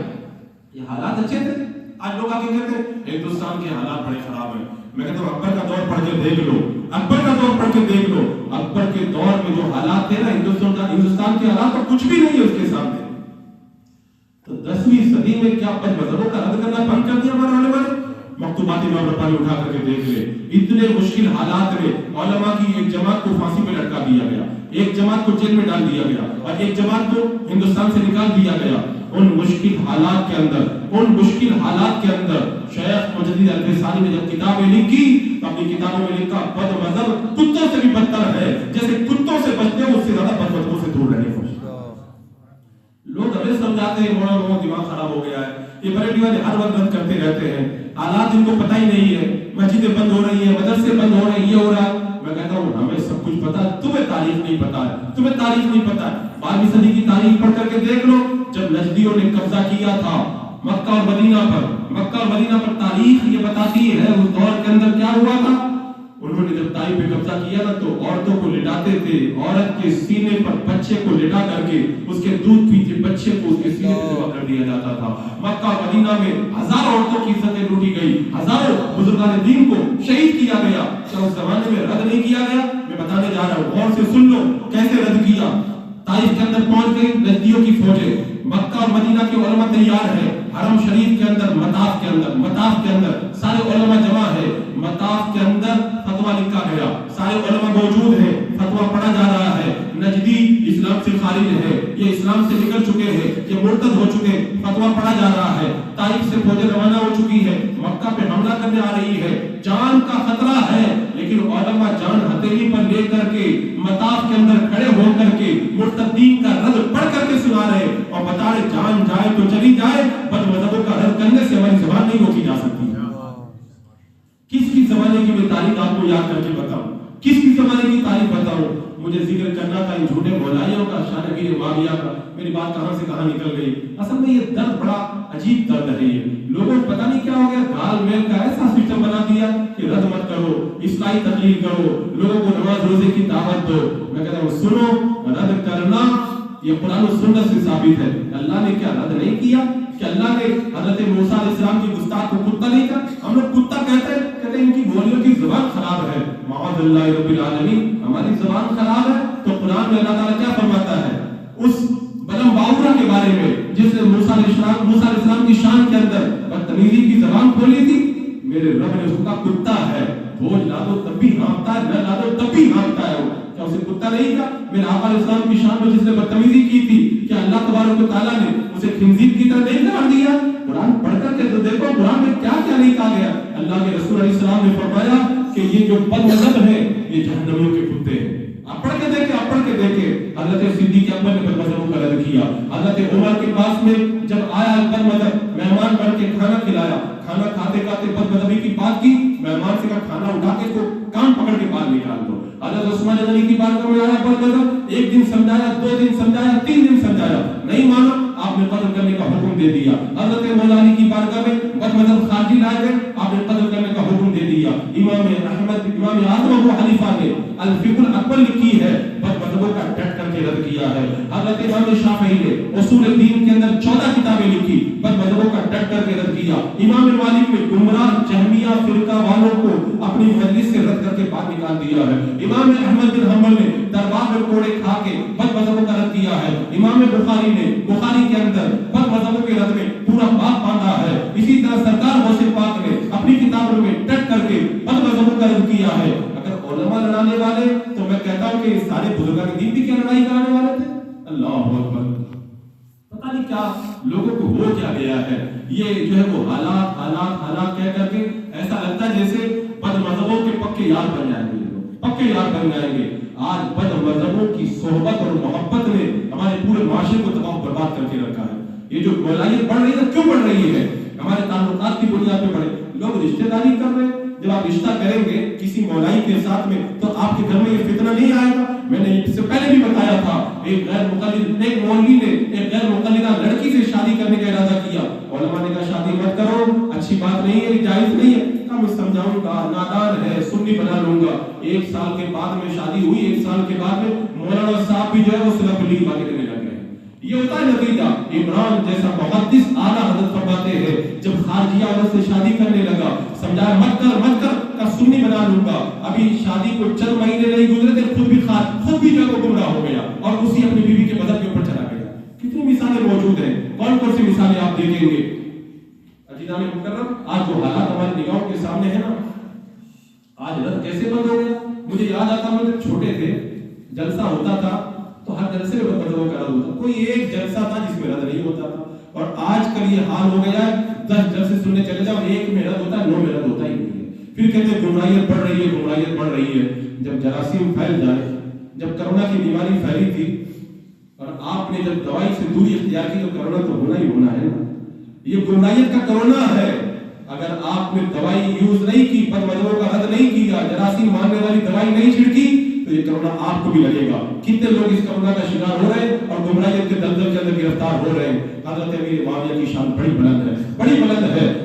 یہ حالات اچھے تھے. آج لوگ آگے کہتے ہیں ہندوستان کے حالات بڑے خراب ہیں. میں کہتا ہوں اکبر کا دور پڑھ کے دیکھ لو, اکبر کا دور پڑھ کے دیکھ لو. اکبر کے دور میں جو حالات تھے نا ہندوستان کے حالات تو کچھ بھی نہیں ہے اس کے سامنے. تو 10ویں صدی میں کیا بد مذہبوں کا رد کرنا بند کر دیا ہمارے علماء نے؟ مکتوبات امام ربانی اٹھا کر کے دیکھ لے. اتنے مشکل حالات میں علماء کی ایک جماعت کو پھانسی پہ لٹکا دیا گیا, ایک جماعت کو جیل میں ڈال دیا گیا, اور ایک جماعت کو ہندوستان سے نکال دیا گیا. ان مشکل حالات کے اندر شیخ مجدد الفسانی نے جب کتابیں لکھی تو اپنی کتابوں میں لکھا بد مذہب کتوں سے بھی بدتر ہے. جیسے کتوں سے بچتے ہیں اس سے زیادہ بد مذہبوں سے دور رہنے کو. لوگ ہمیں سمجھاتے ہیں لوگوں دماغ خراب ہو گیا ہے, یہ بڑے دیوانے ہر وقت رد کرتے رہتے ہیں. حالات ان کو پتہ ہی نہیں ہے, مسجدیں بند ہو رہی ہیں, مدرسے بند ہو رہے ہیں, یہ ہو رہا ہے. میں کہتا ہوں ہمیں سب کچھ پتا ہے, تمہیں تاریخ نہیں پتا ہے, تمہیں تاریخ نہیں پتا ہے. 12ویں صدی کی تاریخ پڑھ کر کے دیکھ لو. جب نجدیوں نے قبضہ کیا تھا مکہ اور مدینہ پر, تاریخ یہ بتاتی ہے اس دور کے اندر کیا ہوا تھا. انہوں نے جب طائف پہ قبضہ کیا نا تو عورتوں کو لٹاتے تھے, عورت کے سینے پر بچے کو لٹا کر کے اس کے دودھ پیتے بچے کو اس کے سینے پہ ذبح کر دیا جاتا تھا. مکہ اور مدینہ میں ہزاروں عورتوں کی عزتیں لوٹی گئی, ہزاروں بزرگان دین کو شہید کیا گیا. کیا اس زمانے میں رد نہیں کیا گیا؟ میں بتانے جا رہا ہوں, غور سے سن لو کیسے رد کیا. طائف کے اندر پہنچ گئی نجدیوں کی فوجیں, مکہ اور مدینہ کے علماء تیار ہیں, حرم شریف کے اندر مطاف کے اندر سارے علماء جمع ہے, مطاف کے اندر فتویٰ لکھا گیا, سارے علماء موجود ہیں, فتویٰ پڑھا جا رہا ہے. نجدی اسلام سے خارج ہے, یہ اسلام سے نکل چکے ہیں, یہ مرتد ہو چکے, فتویٰ پڑھا جا رہا ہے. طائف سے فوجیں روانہ ہو چکی ہے, مکہ پہ حملہ کرنے آ رہی ہے, جان کا خطرہ ہے, لیکن علماء جان ہتھیلی پر لے کر کے مطاف کے اندر کھڑے ہو کر کے مرتدین کا رد پڑھ کر کے سنا رہے اور بتا رہے جان جائے تو چلی جائے, بد مذہبوں کا رد کرنے سے ہماری زبان نہیں روکی جا سکتی. کس کی زمانے کی میں تاریخ آپ کو یاد کر کے بتاؤں, کس کی زمانے کی تاریخ بتاؤں. مجھے ذکر کرنا تھا ان جھوٹے مولائیوں کا, شاہنگیر معاویہ کا. میری بات کہاں سے کہاں نکل گئی. اصل میں یہ درد بڑا عجیب درد ہے. یہ لوگوں کو پتہ نہیں کیا ہو گیا, گال میل کا ایسا سسٹم بنا دیا کہ رد مت کرو, اصلاحی تقریر کرو, لوگوں کو نماز روزے کی دعوت دو. میں کہتا ہوں سنو, رد کرنا یہ قرآن و سنت سے ثابت ہے. اللہ نے کیا رد نہیں کیا کہ اللہ نے حضرت موسیٰ علیہ السلام کی گستاخ کو کتا نہیں کہا. ہم لوگ کتا کہتے ہیں ان کی بولیوں کی زبان خراب ہے. معاذ اللہ رب العالمین, ہماری زبان خراب ہے. تو قرآن میں اللہ تعالیٰ کیا فرماتا ہے اس بلم باورہ کے بارے میں جس نے موسیٰ علیہ السلام کی شان کے اندر بدتمیزی کی زبان کھولی تھی. میرے رب نے اس کا کتا ہے, بوجھ لا دو تب بھی ہانپتا ہے, نہ لا دو تب بھی ہانپتا ہے. کیا اسے کتا نہیں کہا؟ میرے آقا علیہ السلام کی شان میں جس نے بدتمیزی کی تھی, کیا اللہ تبارک و تعالیٰ نے اسے خنزیر کی طرح نہیں قرار دیا؟ قرآن پڑھ کر کے تو دیکھو قرآن میں کیا کیا نہیں کہا گیا. اللہ کے رسول علیہ السلام نے فرمایا کہ یہ جو بد مذہب ہیں یہ جہنمیوں کے کتے ہیں. آپ پڑھ کے دیکھیں, حضرت صدیق اکبر نے بد مذہبوں کا رد کیا. حضرت عمر کے پاس میں جب آیا بد مذہب, مہمان بن کے کھانا کھلایا, کھانا کھاتے کھاتے بد مذہبی کی بات کی, مہمان سے کہا کھانا اٹھا کے اس کو کان پکڑ کے باہر نکال دو. حضرت عثمان غنی کی بارگاہ میں آیا بد مذہب, 1 دن سمجھایا, 2 دن سمجھایا, 3 دن سمجھایا, نہیں مانا, آپ نے قتل کرنے کا حکم دے دیا. حضرت مولا علی کی بارگاہ میں بد مذہب خارجی لائے گئے, آپ نے قتل کرنے کا حکم دے دیا. امام اعظم ابو حنیفہ نے الفقہ الاکبر لکھی ہے, بد مذہبوں کا ڈٹ کر کے رد کیا ہے. حضرت امام شافعی نے اصول دین کے اندر 14 کتابیں لکھی, بد مذہبوں کا ڈٹ کر کے رد کیا. امام مالک نے گمراہ جہمیہ فرقہ والوں کو اپنی مجلس سے رد کر کے باہر نکال دیا ہے. امام احمد بن حنبل نے دربار میں کوڑے کھا کے بد مذہبوں کا رد کیا ہے. امام بخاری نے بخاری کے اندر بد مذہبوں کے رد میں پورا باب باندھا ہے. اسی طرح سرکار غوث پاک نے اپنی کتابوں میں ڈٹ کر کے بد مذہبوں کا رد کیا ہے. اگر علماء لڑانے والے تو میں کہتا ہوں کہ سارے بزرگان دین بھی کیا لڑائی کرانے والے تھے. اللہ اکبر, پتہ نہیں کیا لوگوں کو ہو کیا گیا ہے. یہ جو ہے وہ حالات کہہ کر کے ایسا لگتا ہے جیسے بد مذہبوں کے پکے یار بن جائیں گے. آج بد مذہبوں کی صحبت اور محبت نے ہمارے پورے معاشرے کو تباہ برباد کر کے رکھا ہے. یہ جو مولائیت بڑھ رہی ہے, کیوں بڑھ رہی ہے؟ ہمارے تعلقات کی بنیاد پہ بڑھے. لوگ رشتہ داری کر رہے ہیں, جب آپ رشتہ کریں گے کسی مولائی کے ساتھ میں تو آپ کے گھر میں یہ فتنہ نہیں آئے گا. میں نے اس سے پہلے بھی بتایا تھا, ایک مولوی نے ایک غیر مقلدہ لڑکی سے شادی کرنے کا ارادہ کیا. علماء نے کہا شادی مت کرو, اچھی بات نہیں ہے, جائز نہیں ہے. میں سمجھاؤں گا, نادان ہے, سنی بنا لوں گا. 1 سال کے بعد میں شادی ہوئی, 1 سال کے بعد میں مولانا صاحب بھی جو ہے وہ صرف بلی باتیں کرنے لگ گئے. یہ ہوتا ہے نتیجہ. عمران جیسا محدث اعلیٰ حضرت فرماتے ہیں جب خارجیہ عورت سے شادی کرنے لگا سمجھایا مت کر کا سنی بنا لوں گا. ابھی شادی کو چند مہینے نہیں گزرے تھے خود بھی جو ہے گمراہ ہو گیا اور اسی اپنی بیوی کے مذہب کے اوپر چلا گیا. کتنی مثالیں موجود ہیں, کون کون سی مثالیں آپ دیکھیں گے. عزیزان مکرم, آج جو حالات ہماری نگاہوں کے سامنے ہے نا, آج رد کیسے بند ہو گیا. مجھے یاد آتا ہے جب چھوٹے تھے جلسہ ہوتا تھا تو ہر جلسے میں بدلوں کا رد ہوتا, کوئی ایک جلسہ تھا جس میں رد نہیں ہوتا تھا. اور آج کل یہ حال ہو گیا ہے 10 جلسے سننے چلے جاؤ, ایک میں رد ہوتا ہے, 9 میں رد ہوتا ہی نہیں ہے. پھر کہتے ہیں گمراہیت بڑھ رہی ہے. جب جراثیم پھیل جائے, جب کرونا کی بیماری پھیلی تھی اور آپ نے جب دوائی سے دوری اختیار کی تو کرونا تو ہونا ہی ہونا ہے نا. یہ گمراہیت کا کرونا ہے. اگر آپ نے دوائی یوز نہیں کی, بدمزوں کا رد نہیں کیا, جراثیم مارنے والی دوائی نہیں چھڑکی تو یہ کرونا آپ کو بھی لگے گا. کتنے لوگ اس کرونا کا شکار ہو رہے ہیں اور گمراہیت کے دلدل کے اندر گرفتار ہو رہے ہیں. حضرت امیر معاویہ کی شان بڑی بلند ہے.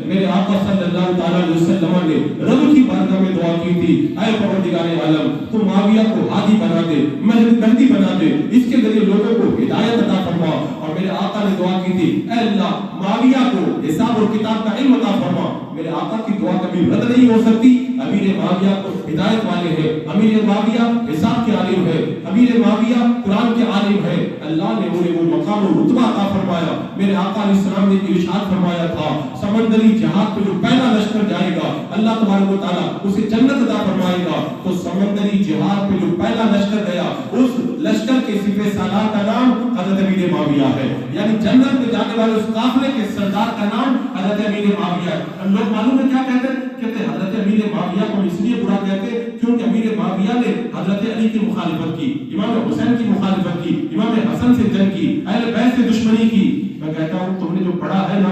میرے آقا صلی اللہ تعالی علیہ وسلم نے رب کی بارگاہ میں دعا کی تھی, اے پروردگار عالم تو معاویہ کو ہادی بنا دے, مہدی بنا دے, اس کے ذریعے لوگوں کو ہدایت عطا فرما. اور میرے آقا نے دعا کی تھی, اے اللہ معاویہ کو حساب اور کتاب کا علم عطا فرما. میرے آقا کی دعا کبھی رد نہیں ہو سکتی. امیر معاویہ کو ہدایت والے ہیں, امیر معاویہ حساب کے عالم ہے, امیر معاویہ قرآن کے عالم ہے. اللہ نے انہیں وہ مقام و رتبہ عطا فرمایا. میرے آقا علیہ السلام نے ارشاد فرمایا تھا, سمندری جہاد پہ جو پہلا لشکر جائے گا اللہ تبارک و تعالیٰ اسے جنت عطا فرمائے گا. تو سمندری جہاد پہ جو پہلا لشکر گیا اس لشکر کے سپہ سالار کا نام حضرت امیر معاویہ ہے. یعنی جنت میں جانے والے اس قافلے کے سردار کا نام حضرت امیر معاویہ ہے. لوگ معلوم ہے کیا کہتے ہیں, کہتے ہیں حضرت امیر معاویہ کو اس لیے برا کہتے ہیں کیونکہ امیر معاویہ نے حضرت علی کی مخالفت کی, امام حسین کی مخالفت کی, امام حسن سے جنگ کی, اہل بیت سے دشمنی کی. میں کہتا ہوں تم نے جو پڑھا ہے نا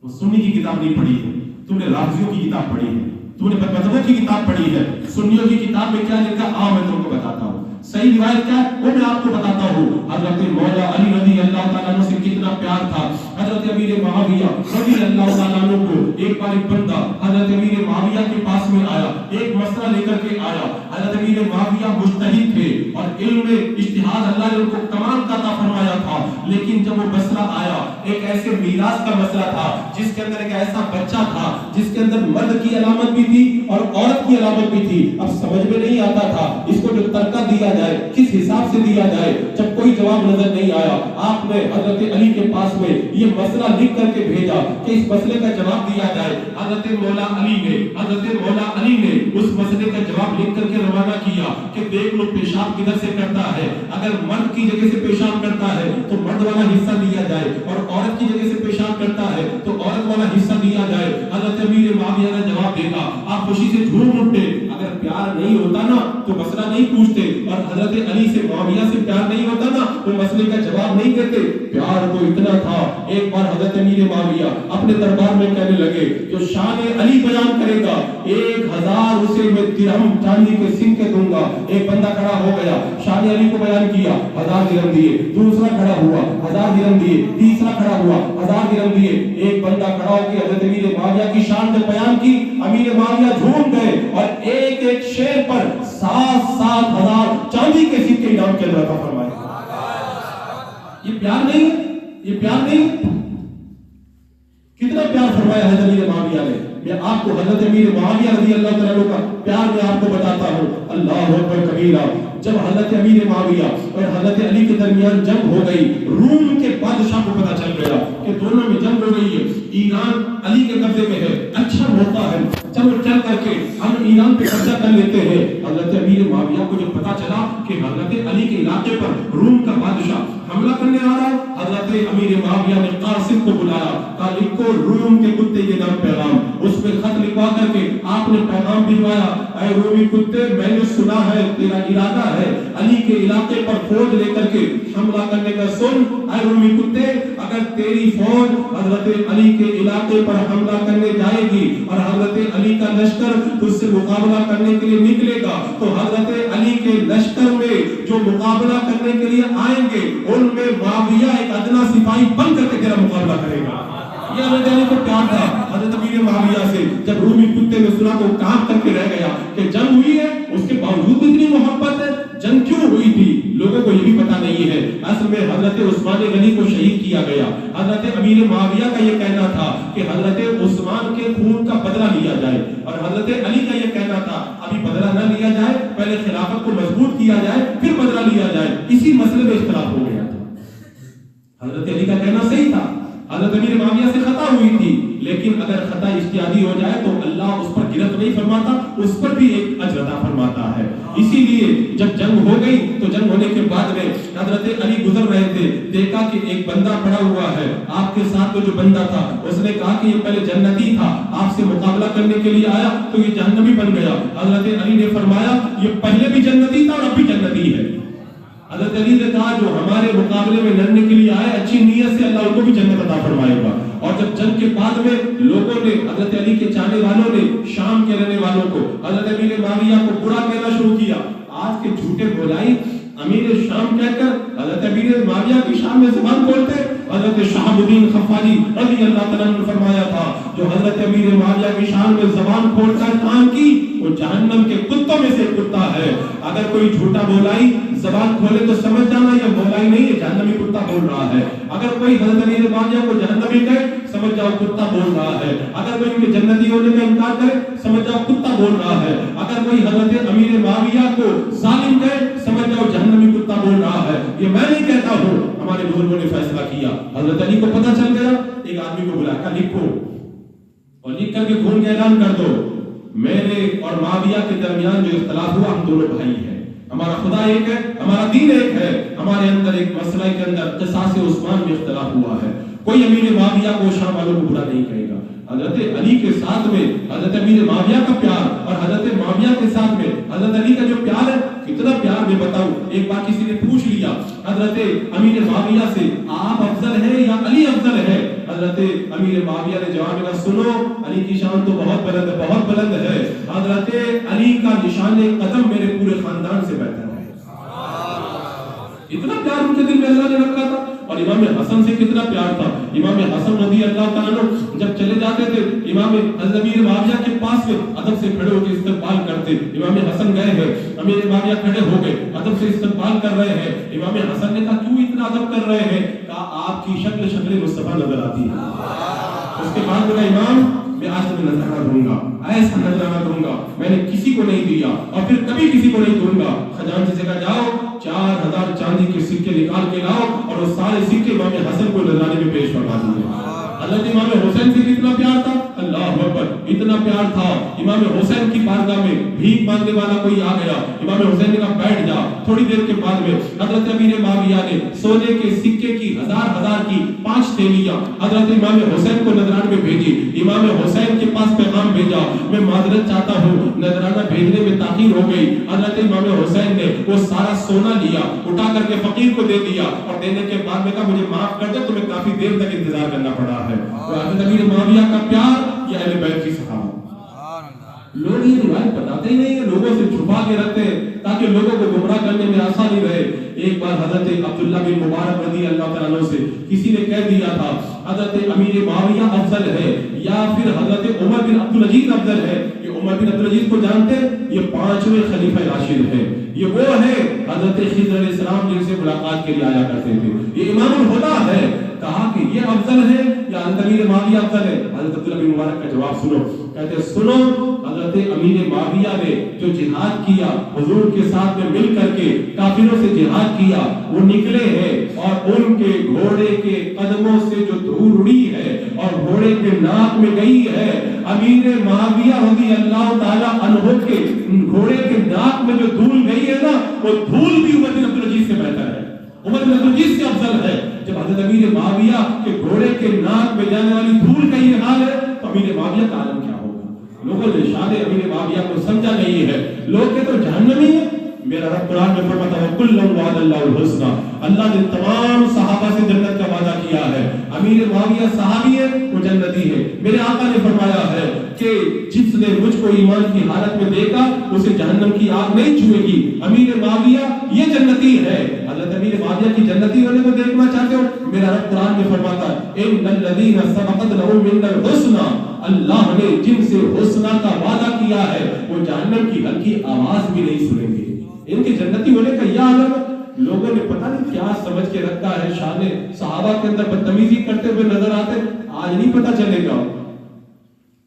وہ سنی کی کتاب نہیں پڑھی ہے, تم نے رافضیوں کی کتاب پڑھی ہے, تم نے بدمذہبوں کی کتاب پڑھی ہے. سنیوں کی کتاب میں کیا لکھا میں تم کو بتاتا ہوں. صحیح روایت کیا ہے وہ میں آپ کو بتاتا ہوں. حضرت مولا علی رضی اللہ تعالیٰ عنہ سے کتنا پیار تھا. حضرت امیر معاویہ رضی اللہ تعالیٰ عنہ کو ایک بار ایک بندہ حضرت امیر معاویہ کے پاس میں آیا, ایک مسئلہ لے کر کے آیا. حضرت امیر معاویہ مجتہد تھے اور علم میں اجتہاد اللہ نے ان کو کمال کا عطا فرمایا تھا. لیکن جب وہ مسئلہ آیا ایک ایسے میراث کا مسئلہ تھا جس کے اندر ایک ایسا بچہ تھا جس کے اندر مرد کی علامت بھی تھی اور عورت کی علامت بھی تھی. اب سمجھ میں نہیں آتا تھا اس کو جو ترکہ دیا جائے کس حساب سے دیا جائے. جب کوئی جواب نظر نہیں آیا آپ نے حضرت علی کے پاس میں یہ مسئلہ لکھ کر کے بھیجا کہ اس مسئلے کا جواب دیا جائے. حضرت مولا علی نے اس مسئلے کا جواب لکھ کر کے روانہ کیا کہ دیکھ لو پیشاب کدھر سے کرتا ہے. اگر مرد کی جگہ سے پیشاب کرتا ہے تو مرد والا حصہ دیا جائے اور عورت کی جگہ سے پیشاب کرتا ہے تو عورت والا حصہ دیا جائے. حضرت امیر معاویہ نے جواب دیتا, آپ خوشی سے جھوم اٹھتے. اگر پیار نہیں ہوتا نا تو مسئلہ نہیں پوچھتے, اور حضرت علی سے معاویہ سے پیار نہیں ہوتا نا تو مسئلے کا جواب نہیں کرتے. پیار تو اتنا تھا. ایک بار حضرت امیر معاویہ اپنے دربار میں کہنے لگے جو شان علی بیان کرے گا 1000 اسے میں درہم چاندی کے سکے دوں گا. ایک بندہ کھڑا ہو گیا, شان علی کو بیان کیا, 1000 درہم دیے. دوسرا کھڑا ہوا, 1000 درہم دیے. تیسرا کھڑا ہوا, 1000 درہم دیے. ایک بندہ کھڑا ہو کے حضرت امیر معاویہ کی شان جب بیان کی امیر معاویہ جھوم گئے اور ایک ایک شیر پر 7,000 چاندی کے سکے انعام کے اندر عطا فرمائے. یہ پیار نہیں ہے, یہ پیار نہیں. کتنا پیار فرمایا حضرت امیر معاویہ نے. میں آپ کو حضرت امیر معاویہ رضی اللہ تعالیٰ کا پیار میں آپ کو بتاتا ہوں. اللہ اکبر کبیرہ. جب حضرت امیر معاویہ اور حضرت علی کے درمیان جنگ ہو گئی, روم کے بادشاہ کو پتا چل گیا کہ دونوں میں جنگ ہو گئی ہے, ایران علی کے قبضے میں ہے. اچھا موقع ہے, چلو چل کر کے ہم ایران پہ قبضہ کر لیتے ہیں. حضرت امیر معاویہ کو جب پتا چلا کہ حضرت علی کے علاقے پر روم کا بادشاہ حملہ کرنے آ رہا ہے, حضرت امیر معاویہ نے قاسم کو بلایا, کہا لکھو روم کے کتے کے نام پیغام. اس میں خط لکھوا کر کے آپ نے پیغام بھجوایا, اے رومی کتے میں نے سنا ہے تیرا ارادہ ہے علی کے علاقے پر فوج لے کر کے حملہ کرنے کا. سن اے رومی کتے, اگر تیری فوج حضرت علی کے علاقے پر حملہ کرنے جائے گی اور حضرت علی کا لشکر تجھ سے مقابلہ کرنے کے لیے نکلے گا تو حضرت علی کے لشکر میں جو مقابلہ کرنے کے لیے آئیں گے ان میں معاویہ ایک ادنا سپاہی بن کر کے تیرا مقابلہ کرے گا. یہ حضرت علی کو پیار تھا حضرت امیر معاویہ سے. جب رومی کتے نے سنا تو کام کر کے رہ گیا کہ جنگ ہوئی ہے, اس کے باوجود اتنی محبت ہے. جنگ کیوں ہوئی تھی, لوگوں کو یہ بھی پتہ نہیں ہے. اصل میں حضرت عثمان غنی کو شہید کیا گیا. حضرت امیر معاویہ کا یہ کہنا تھا کہ حضرت عثمان کے خون کا بدلہ لیا جائے, اور حضرت علی کا یہ کہنا تھا ابھی بدلہ نہ لیا جائے, پہلے خلافت کو مضبوط کیا جائے پھر بدلہ لیا جائے. اسی مسئلے میں اختلاف ہو گیا تھا. حضرت علی کا کہنا صحیح تھا, حضرت امیر معاویہ سے خطا ہوئی تھی, لیکن اگر خطا اجتہادی ہو جائے تو اللہ اس پر گرفت نہیں فرماتا, اس پر بھی ایک اجر عطا فرماتا ہے. اسی لیے جب جنگ ہو گئی تو جنگ ہونے کے بعد میں حضرت علی گزر رہے تھے, دیکھا کہ ایک بندہ پڑا ہوا ہے. آپ کے ساتھ میں جو بندہ تھا اس نے کہا کہ یہ پہلے جنتی تھا, آپ سے مقابلہ کرنے کے لیے آیا تو یہ جہنمی بن گیا. حضرت علی نے فرمایا یہ پہلے بھی جنتی تھا اور اب بھی جنتی ہے. حضرت علی نے کہا جو ہمارے مقابلے میں لڑنے کے لیے آئے اچھی نیت سے اللہ ان کو بھی جنت عطا فرمائے گا. اور جب جنگ کے بعد میں لوگوں نے حضرت علی کے چاہنے والوں نے شام کے رہنے والوں کو حضرت امیر معاویہ کو برا کہنا شروع کیا. آج کے جھوٹے بولائی امیر شام کہہ کر حضرت امیر معاویہ کی شام میں زبان کھولتے. حضرت شہاب الدین خفاجی رضی اللہ تعالیٰ نے فرمایا تھا جو حضرت امیر معاویہ کی شان میں زبان کھول کر کام کی وہ جہنم کے کتوں میں سے کتا ہے. اگر کوئی جھوٹا بولائی زبان کھولے تو سمجھ جانا یہ بولائی نہیں ہے, جہنمی کتا بول رہا ہے. اگر کوئی حضرت امیر معاویہ کو جہنمی کہے سمجھ جاؤ کتا بول رہا ہے. اگر کوئی ان کے جنتی ہونے میں انکار کرے سمجھ جاؤ کتا بول رہا ہے. اگر کوئی حضرت امیر معاویہ کو ظالم کہے سمجھ جاؤ جہنمی کتا بول رہا ہے. یہ میں نہیں کہتا ہوں, ہمارے بزرگوں نے فیصلہ کیا. حضرت علی کو پتہ چل گیا, ایک آدمی کو بلا کر لکھو اور لکھ کر کے خون کا اعلان کر دو, میرے اور معاویہ کے درمیان جو اختلاف ہوا ہم دونوں بھائی ہیں, ہمارا خدا ایک ہے, ہمارا دین ایک ہے, ہمارے اندر ایک مسئلہ کے اندر قصاص عثمان میں اختلاف ہوا ہے. کوئی امیر معاویہ کو شام والوں کو برا نہیں کہے گا. حضرت علی کے ساتھ میں حضرت امیر معاویہ کا پیار اور حضرت معاویہ کے ساتھ میں حضرت علی کا جو پیار ہے کتنا پیار میں بتاؤں. ایک بار کسی نے پوچھ لیا حضرت امیر معاویہ سے آپ افضل ہے یا علی افضل ہے. حضرت امیر معاویہ نے جواب دیا سنو علی کی شان تو بہت بلند ہے, بہت بلند ہے. حضرت علی کا نشان قدم میرے پورے خاندان سے بہتر ہے. اتنا پیار ان کے دل میں اللہ نے رکھا تھا. اور امام حسن سے کتنا پیار تھا. امام حسن رضی اللہ تعالیٰ جب چلے جاتے تھے امام امیر معاویہ کے پاس میں ادب سے کھڑے ہو کے استقبال کرتے. امام حسن گئے ہیں, امیر معاویہ کھڑے ہو گئے ادب سے استقبال کر رہے ہیں. امام حسن نے کہا کیوں اتنا ادب کر رہے ہیں؟ کہا آپ کی شکل مصطفیٰ نظر آتی ہے. اس کے بعد میرا امام میں آج تمہیں نظرانہ دوں گا, ایسا نظرانہ دوں گا میں نے کسی کو نہیں دیا اور پھر کبھی کسی کو نہیں دوں گا. خزانچی سے کہا جاؤ 4000 چاندی کے سکے نکال کے لاؤ اور وہ سارے سکے امام حسن کو نذرانے میں پیش فرما دیے. حضرت امام حسین سے کتنا پیار تھا, اللہ اکبر, اتنا پیار تھا. امام حسین کی بارگاہ میں بھیک مانگنے والا کوئی آ گیا, امام حسین نے کہا بیٹھ جا. تھوڑی دیر کے بعد میں حضرت امیر معاویہ نے سونے کے سکے کی 1000 کی 5 تھیلیاں حضرت امام حسین کو نذرانے میں بھیجی. امام حسین کے پاس پیغام بھیجا میں معذرت چاہتا ہوں نذرانہ بھیجنے میں تاخیر ہو گئی. حضرت امام حسین نے وہ سارا سونا لیا, اٹھا کر کے فقیر کو دے دیا اور دینے کے بعد میں کہا مجھے معاف کر دو, تمہیں کافی دیر تک انتظار کرنا پڑا ہے. حضرت امیر معاویہ کا پیار یا اہل بیت کی صحابہ. لوگ یہ روایت بتاتے ہی نہیں ہیں, لوگوں سے چھپا کے رکھتے ہیں تاکہ لوگوں کو گمراہ کرنے میں آسانی رہے. ایک بار حضرت عبداللہ بن مبارک رضی اللہ تعالیٰ عنہ سے کسی نے کہہ دیا تھا حضرت امیر معاویہ افضل ہے یا پھر حضرت عمر بن عبدالعزیز افضل ہے. یہ عمر بن عبدالعزیز کو جانتے ہیں, یہ 5ویں خلیفہ راشد ہیں. یہ وہ ہے حضرت خضر علیہ السلام جن سے ملاقات کے لیے آیا کرتے تھے. یہ امام الہدیٰ ہے. کہا کہ یہ افضل ہے یا حضرت امیر معاویہ افضل ہے؟ حضرت عبداللہ بن مبارک کا جواب سنو. کہتے سنو حضرت امیر معاویہ نے جو جہاد کیا حضور کے ساتھ میں مل کر کے کافروں سے جہاد کیا, وہ نکلے ہیں اور ان کے گھوڑے کے قدموں سے جو دھول اڑی ہے اور گھوڑے کے ناک میں گئی ہے, امیر معاویہ رضی اللہ تعالیٰ عنہ کے گھوڑے کے ناک میں جو دھول گئی ہے نا, وہ دھول بھی عمر بن عبدالعزیز سے بہتر ہے, عمر بن عبدالعزیز سے افضل ہے. جب حضرت امیر معاویہ کے گھوڑے کے ناک میں جانے والی دھول کا یہ حال ہے تو امیر معاویہ کا عالم کیا ہوگا؟ لوگوں نے شان امیر معاویہ کو سمجھا نہیں ہے. لوگ کہ تو جہنمی ہے. میرا رب قرآن میں فرماتا ہے کل وعد اللہ الحسنى, اللہ نے تمام صحابہ سے جنت کا وعدہ کیا ہے. امیر معاویہ صحابی ہے, وہ جنتی ہے. میرے آقا نے فرمایا ہے کہ جس نے مجھ کو ایمان کی حالت میں دیکھا اسے جہنم کی آگ نہیں چھوئے گی. امیر معاویہ یہ جنتی ہے. حضرت امیر معاویہ کی جنتی ہونے کو دیکھنا چاہتے ہو؟ میرا رب قرآن میں فرماتا ہے ان الذین سبقت لهم منا الحسنى, اللہ نے جن سے حسنہ کا وعدہ کیا ہے وہ جہنم کی ہلکی آواز بھی نہیں سنیں گے. ان کے جنتی ہونے کا یہ عالم ہے. لوگوں نے پتہ نہیں کیا سمجھ کے رکھا ہے، شان صحابہ کے اندر بدتمیزی کرتے ہوئے نظر آتے، آج نہیں پتہ چلے گا،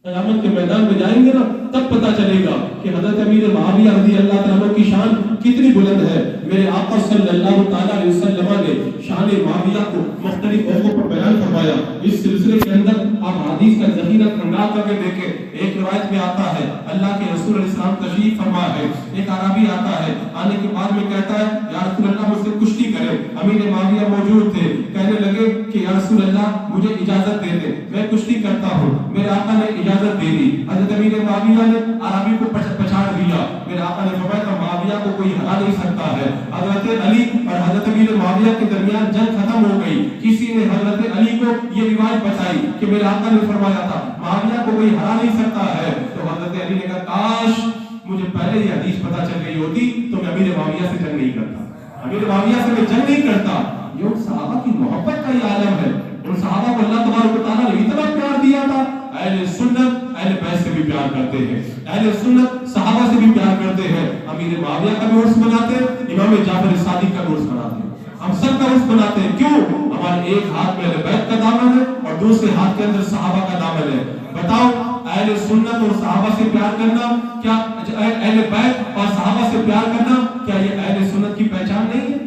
قیامت کے میدان میں جائیں گے نا تب پتہ چلے گا کہ حضرت امیر معاویہ رضی اللہ تعالیٰ عنہ کی شان کتنی بلند ہے۔ میرے آقا صلی اللہ تعالیٰ علیہ وسلم نے شان معاویہ کو مختلف موقعوں پر بیان فرمایا۔ اس سلسلے کے اندر آپ حدیث کا ذخیرہ کھنگال کر کے دیکھیں، ایک روایت میں آتا ہے اللہ کے رسول علیہ السلام تشریف فرما ہے، ایک عربی آتا ہے، آنے کے بعد میں کہتا ہے یا رسول اللہ مجھ سے کشتی کرے۔ امیر معاویہ موجود تھے، کہنے لگے کہ یا رسول اللہ مجھے اجازت دے دیں، میں کشتی کرتا ہوں۔ میرے آقا نے اجازت دے دی، حضرت امیر معاویہ نے عربی کو پچھاڑ دیا۔ میرے آقا نے فرمایا معاویہ کو کوئی ہرا نہیں سکتا ہے۔ حضرت علی اور حضرت امیر معاویہ کے درمیان جنگ ختم ہو گئی، کسی نے حضرت علی کو یہ روایت بتائی کہ میرے آقا نے فرمایا تھا معاویہ کو کوئی ہرا نہیں سکتا ہے، تو حضرت علی نے کہا کاش مجھے پہلے یہ حدیث پتہ چل گئی ہوتی تو میں امیر معاویہ سے جنگ نہیں کرتا، امیر معاویہ سے میں جنگ نہیں کرتا۔ یہ ان صحابہ کی محبت کا یہ عالم ہے، ان صحابہ کو اللہ تبارک و تعالیٰ نے اتنا پیار دیا تھا۔ اہل سنت اہل بیت سے بھی پیار کرتے ہیں، اہل سنت صحابہ سے بھی پیار کرتے ہیں۔ امیر معاویہ کا بھی عرس مناتے ہیں، امام جعفر صادق کا بھی عرس مناتے ہیں، ہم سب کا عرس مناتے ہیں۔ کیوں؟ ہمارے ایک ہاتھ میں اہل بیت کا دامن ہے اور دوسرے ہاتھ کے اندر صحابہ کا دامن ہے۔ بتاؤ اہل سنت اور صحابہ سے پیار کرنا کیا، اہل بیت اور صحابہ سے پیار کرنا کیا یہ اہل سنت کی پہچان نہیں ہے؟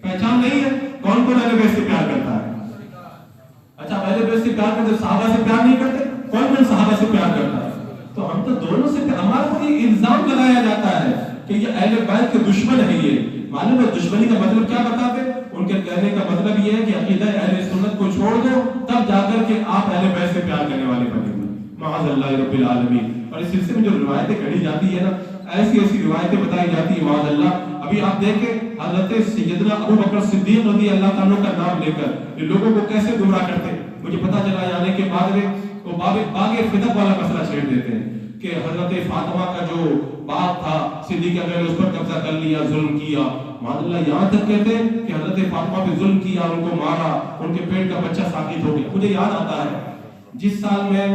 پہچان نہیں ہے؟ کون کون اہل بیت سے پیار کرتا ہے؟ اچھا اہل بیت سے پیار کرتے، صحابہ سے پیار نہیں کرتے؟ کون کون صحابہ سے پیار کرتا ہے؟ تو ہم تو دونوں سے، ہمارے کو یہ الزام لگایا جاتا ہے کہ یہ اہل بیت کے دشمن ہے۔ یہ معلوم ہے دشمنی کا مطلب کیا بتاتے؟ ان کے کہنے کا مطلب یہ ہے کہ عقیدہ اہل سنت کو چھوڑ دو تب جا کر کے آپ اہل بیت سے پیار کرنے والے بنے گے، معاذ اللہ رب العالمین۔ اور اس سلسلے میں جو روایتیں گھڑی جاتی ہے نا، ایسی ایسی روایتیں بتائی جاتی ہیں معاذ اللہ۔ ابھی آپ دیکھیں حضرت سیدنا ابو بکر صدیق رضی اللہ تعالیٰ کا نام لے کر یہ لوگوں کو کیسے گمراہ کرتے۔ مجھے پتا چلا آنے کے بعد میں وہ باغ فدق والا مسئلہ چھیڑ دیتے ہیں کہ حضرت فاطمہ کا جو باغ تھا صدیق اکبر نے اس پر قبضہ کر لیا، ظلم کیا۔ معاذ اللہ یہاں تک کہتے ہیں کہ حضرت فاطمہ پہ ظلم کیا، ان کو مارا، ان کے پیٹ کا بچہ ساقط ہو گیا۔ مجھے یاد آتا ہے جس سال میں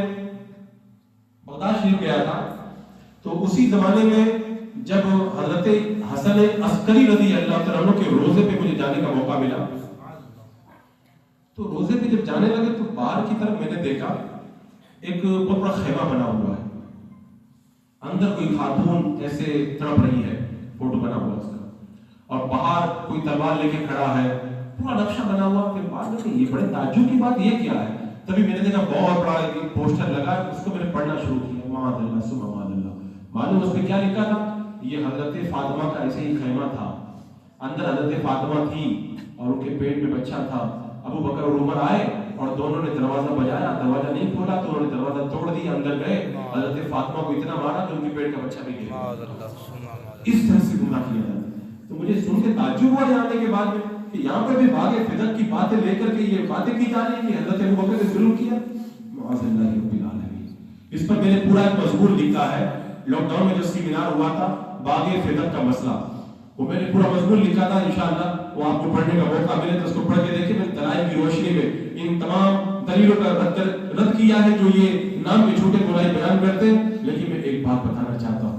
بغداد شریف گیا تھا تو اسی زمانے میں جب حضرت حسن عسکری رضی اللہ تعالیٰ عنہ کے روزے پہ مجھے جانے کا موقع ملا، تو روزے پہ جب جانے لگے تو باہر کی طرف میں نے دیکھا ایک بہت بڑا خیمہ بنا ہوا ہے، اندر کوئی خاتون ایسے تڑپ رہی ہے، فوٹو بنا ہوا اس کا، اور باہر کوئی تلوار لے کے کھڑا ہے، پورا نقشہ بنا ہوا۔ پھر بعد میں یہ بڑے تعجب کی بات یہ کیا ہے، تبھی میں نے دیکھا بہت بڑا ایک پوسٹر لگا، اس کو میں نے پڑھنا شروع کیا، معاذ اللہ ثم معاذ اللہ۔ معلوم اس پہ کیا لکھا تھا؟ یہ حضرت فاطمہ کا ایسے ہی خیمہ تھا، اندر حضرت فاطمہ تھی اور ان کے پیٹ میں بچہ تھا۔ ابو بکر اور عمر آئے اور دونوں نے دروازہ بجایا، دروازہ نہیں کھولا تو انہوں نے دروازہ توڑ دیا، اندر گئے، حضرت فاطمہ کو اتنا مارا کہ ان کے پیٹ کا بچہ بھی گیا۔ اس طرح سے گناہ کیا جاتا ہے۔ تو مجھے سن کے تعجب ہوا جانے کے بعد میں کہ یہاں پر بھی باغ فدق کی باتیں لے کر کے یہ باتیں کی جا رہی ہیں کہ حضرت ابو بکر نے ظلم کیا، معاذ اللہ رب العالمین۔ اس پر میں نے پورا ایک مضمون لکھا ہے، لاک ڈاؤن میں جو سیمینار ہوا تھا باغ فدق کا مسئلہ، وہ میں نے پورا مضمون لکھا تھا، انشاءاللہ وہ آپ کو پڑھنے کا موقع ملے تو اس کو پڑھ کے دیکھیں۔ میں دلائل کی روشنی میں ان تمام دلیلوں کا رد کیا ہے جو یہ نام کے چھوٹے برائی بیان کرتے ہیں۔ لیکن میں ایک بات بتانا چاہتا ہوں،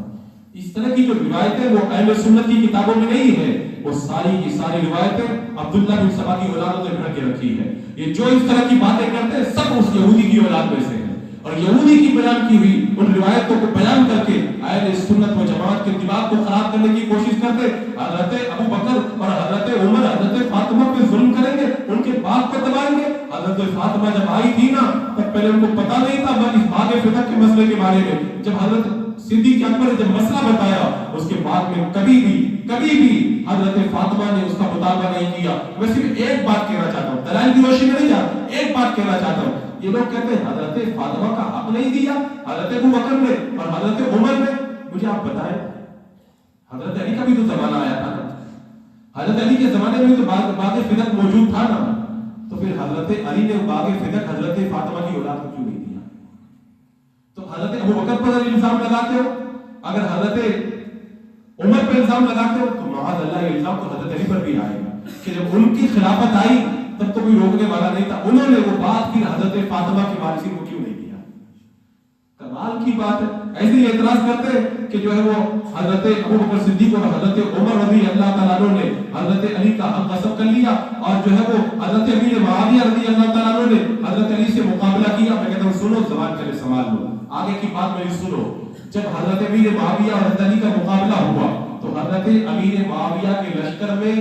اس طرح کی جو روایتیں وہ اہل سنت کی کتابوں میں نہیں ہے، وہ ساری کی ساری روایتیں عبداللہ بن سبا کی اولادوں نے بھر کے رکھی ہے۔ یہ جو اس طرح کی باتیں کرتے ہیں سب اس یہودی کی اولاد میں سے ہیں، اور یہودی کی بیان کی ہوئی ان روایتوں کو بیان کر کے اہل سنت و جماعت کے دماغ کو خراب کرنے کی کوشش کرتے۔ حضرت ابو بکر اور حضرت عمر حضرت فاطمہ پہ ظلم کریں گے، ان کے باغ کو دبائیں گے۔ حضرت فاطمہ جب آئی تھی نا تب پہلے ان کو پتا نہیں تھا اس باغ فدق کے مسئلے کے بارے میں۔ جب حضرت صدیق اکبر نے جب مسئلہ بتایا اس کے بعد میں کبھی بھی حضرت فاطمہ نے اس کا مطالبہ نہیں کیا۔ میں صرف ایک بات کہنا چاہتا ہوں، دلائل کی روشنی میں نہیں جاتا، ایک بات کہنا چاہتا ہوں۔ یہ لوگ کہتے ہیں حضرت فاطمہ کا حق نہیں دیا حضرت ابو بکر نے اور حضرت عمر نے۔ مجھے آپ بتائیں حضرت علی کا بھی تو زمانہ آیا تھا نا، حضرت علی کے زمانے میں تو باغ فدق موجود تھا نا، تو پھر حضرت علی نے باغ فدق حضرت فاطمہ کی اولاد کو کیوں نہیں دیا؟ تو حضرت ابو بکر پر الزام لگاتے ہو، اگر حضرت عمر پہ الزام لگاتے ہو تو معاذ اللہ یہ الزام تو حضرت علی پر بھی آئے گا کہ جب ان کی خلافت آئی تب تو کوئی روکنے والا نہیں تھا، انہوں نے وہ بات پھر حضرت فاطمہ کے وارثین کو کیوں نہیں دیا؟ کمال کی بات ہے۔ ایسے ہی اعتراض کرتے کہ جو ہے وہ حضرت ابو بکر صدیق اور حضرت عمر رضی اللہ تعالیٰ عنہ نے حضرت علی کا حق غصب کر لیا اور جو ہے وہ حضرت امیر معاویہ رضی اللہ تعالیٰ عنہ نے حضرت علی سے مقابلہ کیا. میں کہتا ہوں سنو, زبان کے سنبھال لو, آگے کی بات میری سنو. جب حضرت امیر معاویہ اور حضرت علی کا مقابلہ ہوا تو حضرت امیر معاویہ کے لشکر میں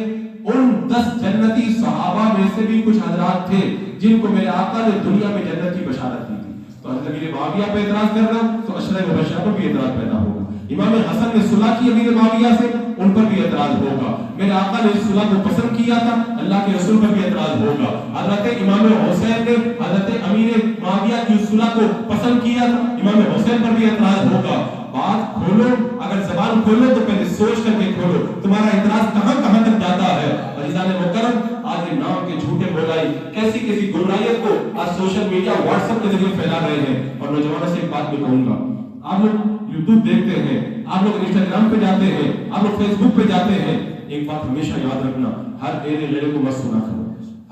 ان 10 جنتی صحابہ میں سے بھی کچھ حضرات تھے جن کو میرے آقا نے دنیا میں جنت کی بشارت دی تھی. تو حضرت امیر معاویہ پہ اعتراض کر رہا ہوں تو عشرہ مبشرہ پر بھی اعتراض پیدا ہوگا. امام حسن نے صلح کی امیر معاویہ سے, ان پر بھی اعتراض ہوگا. میرے آقا نے اس صلح کو پسند کیا تھا, اللہ کے رسول پر بھی اعتراض ہوگا. حضرت امام حسین نے حضرت امیر معاویہ کی صلح کو پسند کیا تھا, امام حسین پر بھی اعتراض ہوگا. بات کھولو, اگر زبان کھولو تو پہلے سوچ کر کے کھولو, تمہارا اعتراض کہاں کہاں تک جاتا ہے. عزیزان مکرم, آج نام کے جھوٹے بولائی کیسی کیسی گمراہیت کو آج سوشل میڈیا واٹس ایپ کے ذریعے پھیلا رہے ہیں. اور نوجوانوں سے ایک بات میں کہوں گا, آپ لوگ یوٹیوب دیکھتے ہیں, آپ لوگ انسٹاگرام پہ جاتے ہیں, آپ لوگ فیس بک پہ جاتے ہیں, ایک بات ہمیشہ یاد رکھنا, ہر ایرے لیڑے کو مت سنا کرو.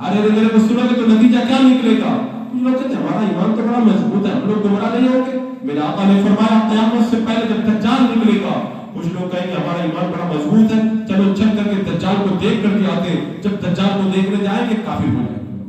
ہر ایرے لیڑے کو سنو گے تو نتیجہ کیا نکلے گا؟ کچھ لوگ کہتے ہیں ہمارا ایمان تو بڑا مضبوط ہے, ہم لوگ گمراہ نہیں ہوں گے. میرے آقا نے فرمایا قیامت سے پہلے جب دجال نکلے گا, کچھ لوگ کہیں گے ہمارا ایمان بڑا مضبوط ہے, چلو چل کر کے دجال کو دیکھ کر کے آتے ہیں. جب دجال کو دیکھنے جائیں گے کافر ہو جائیں گے.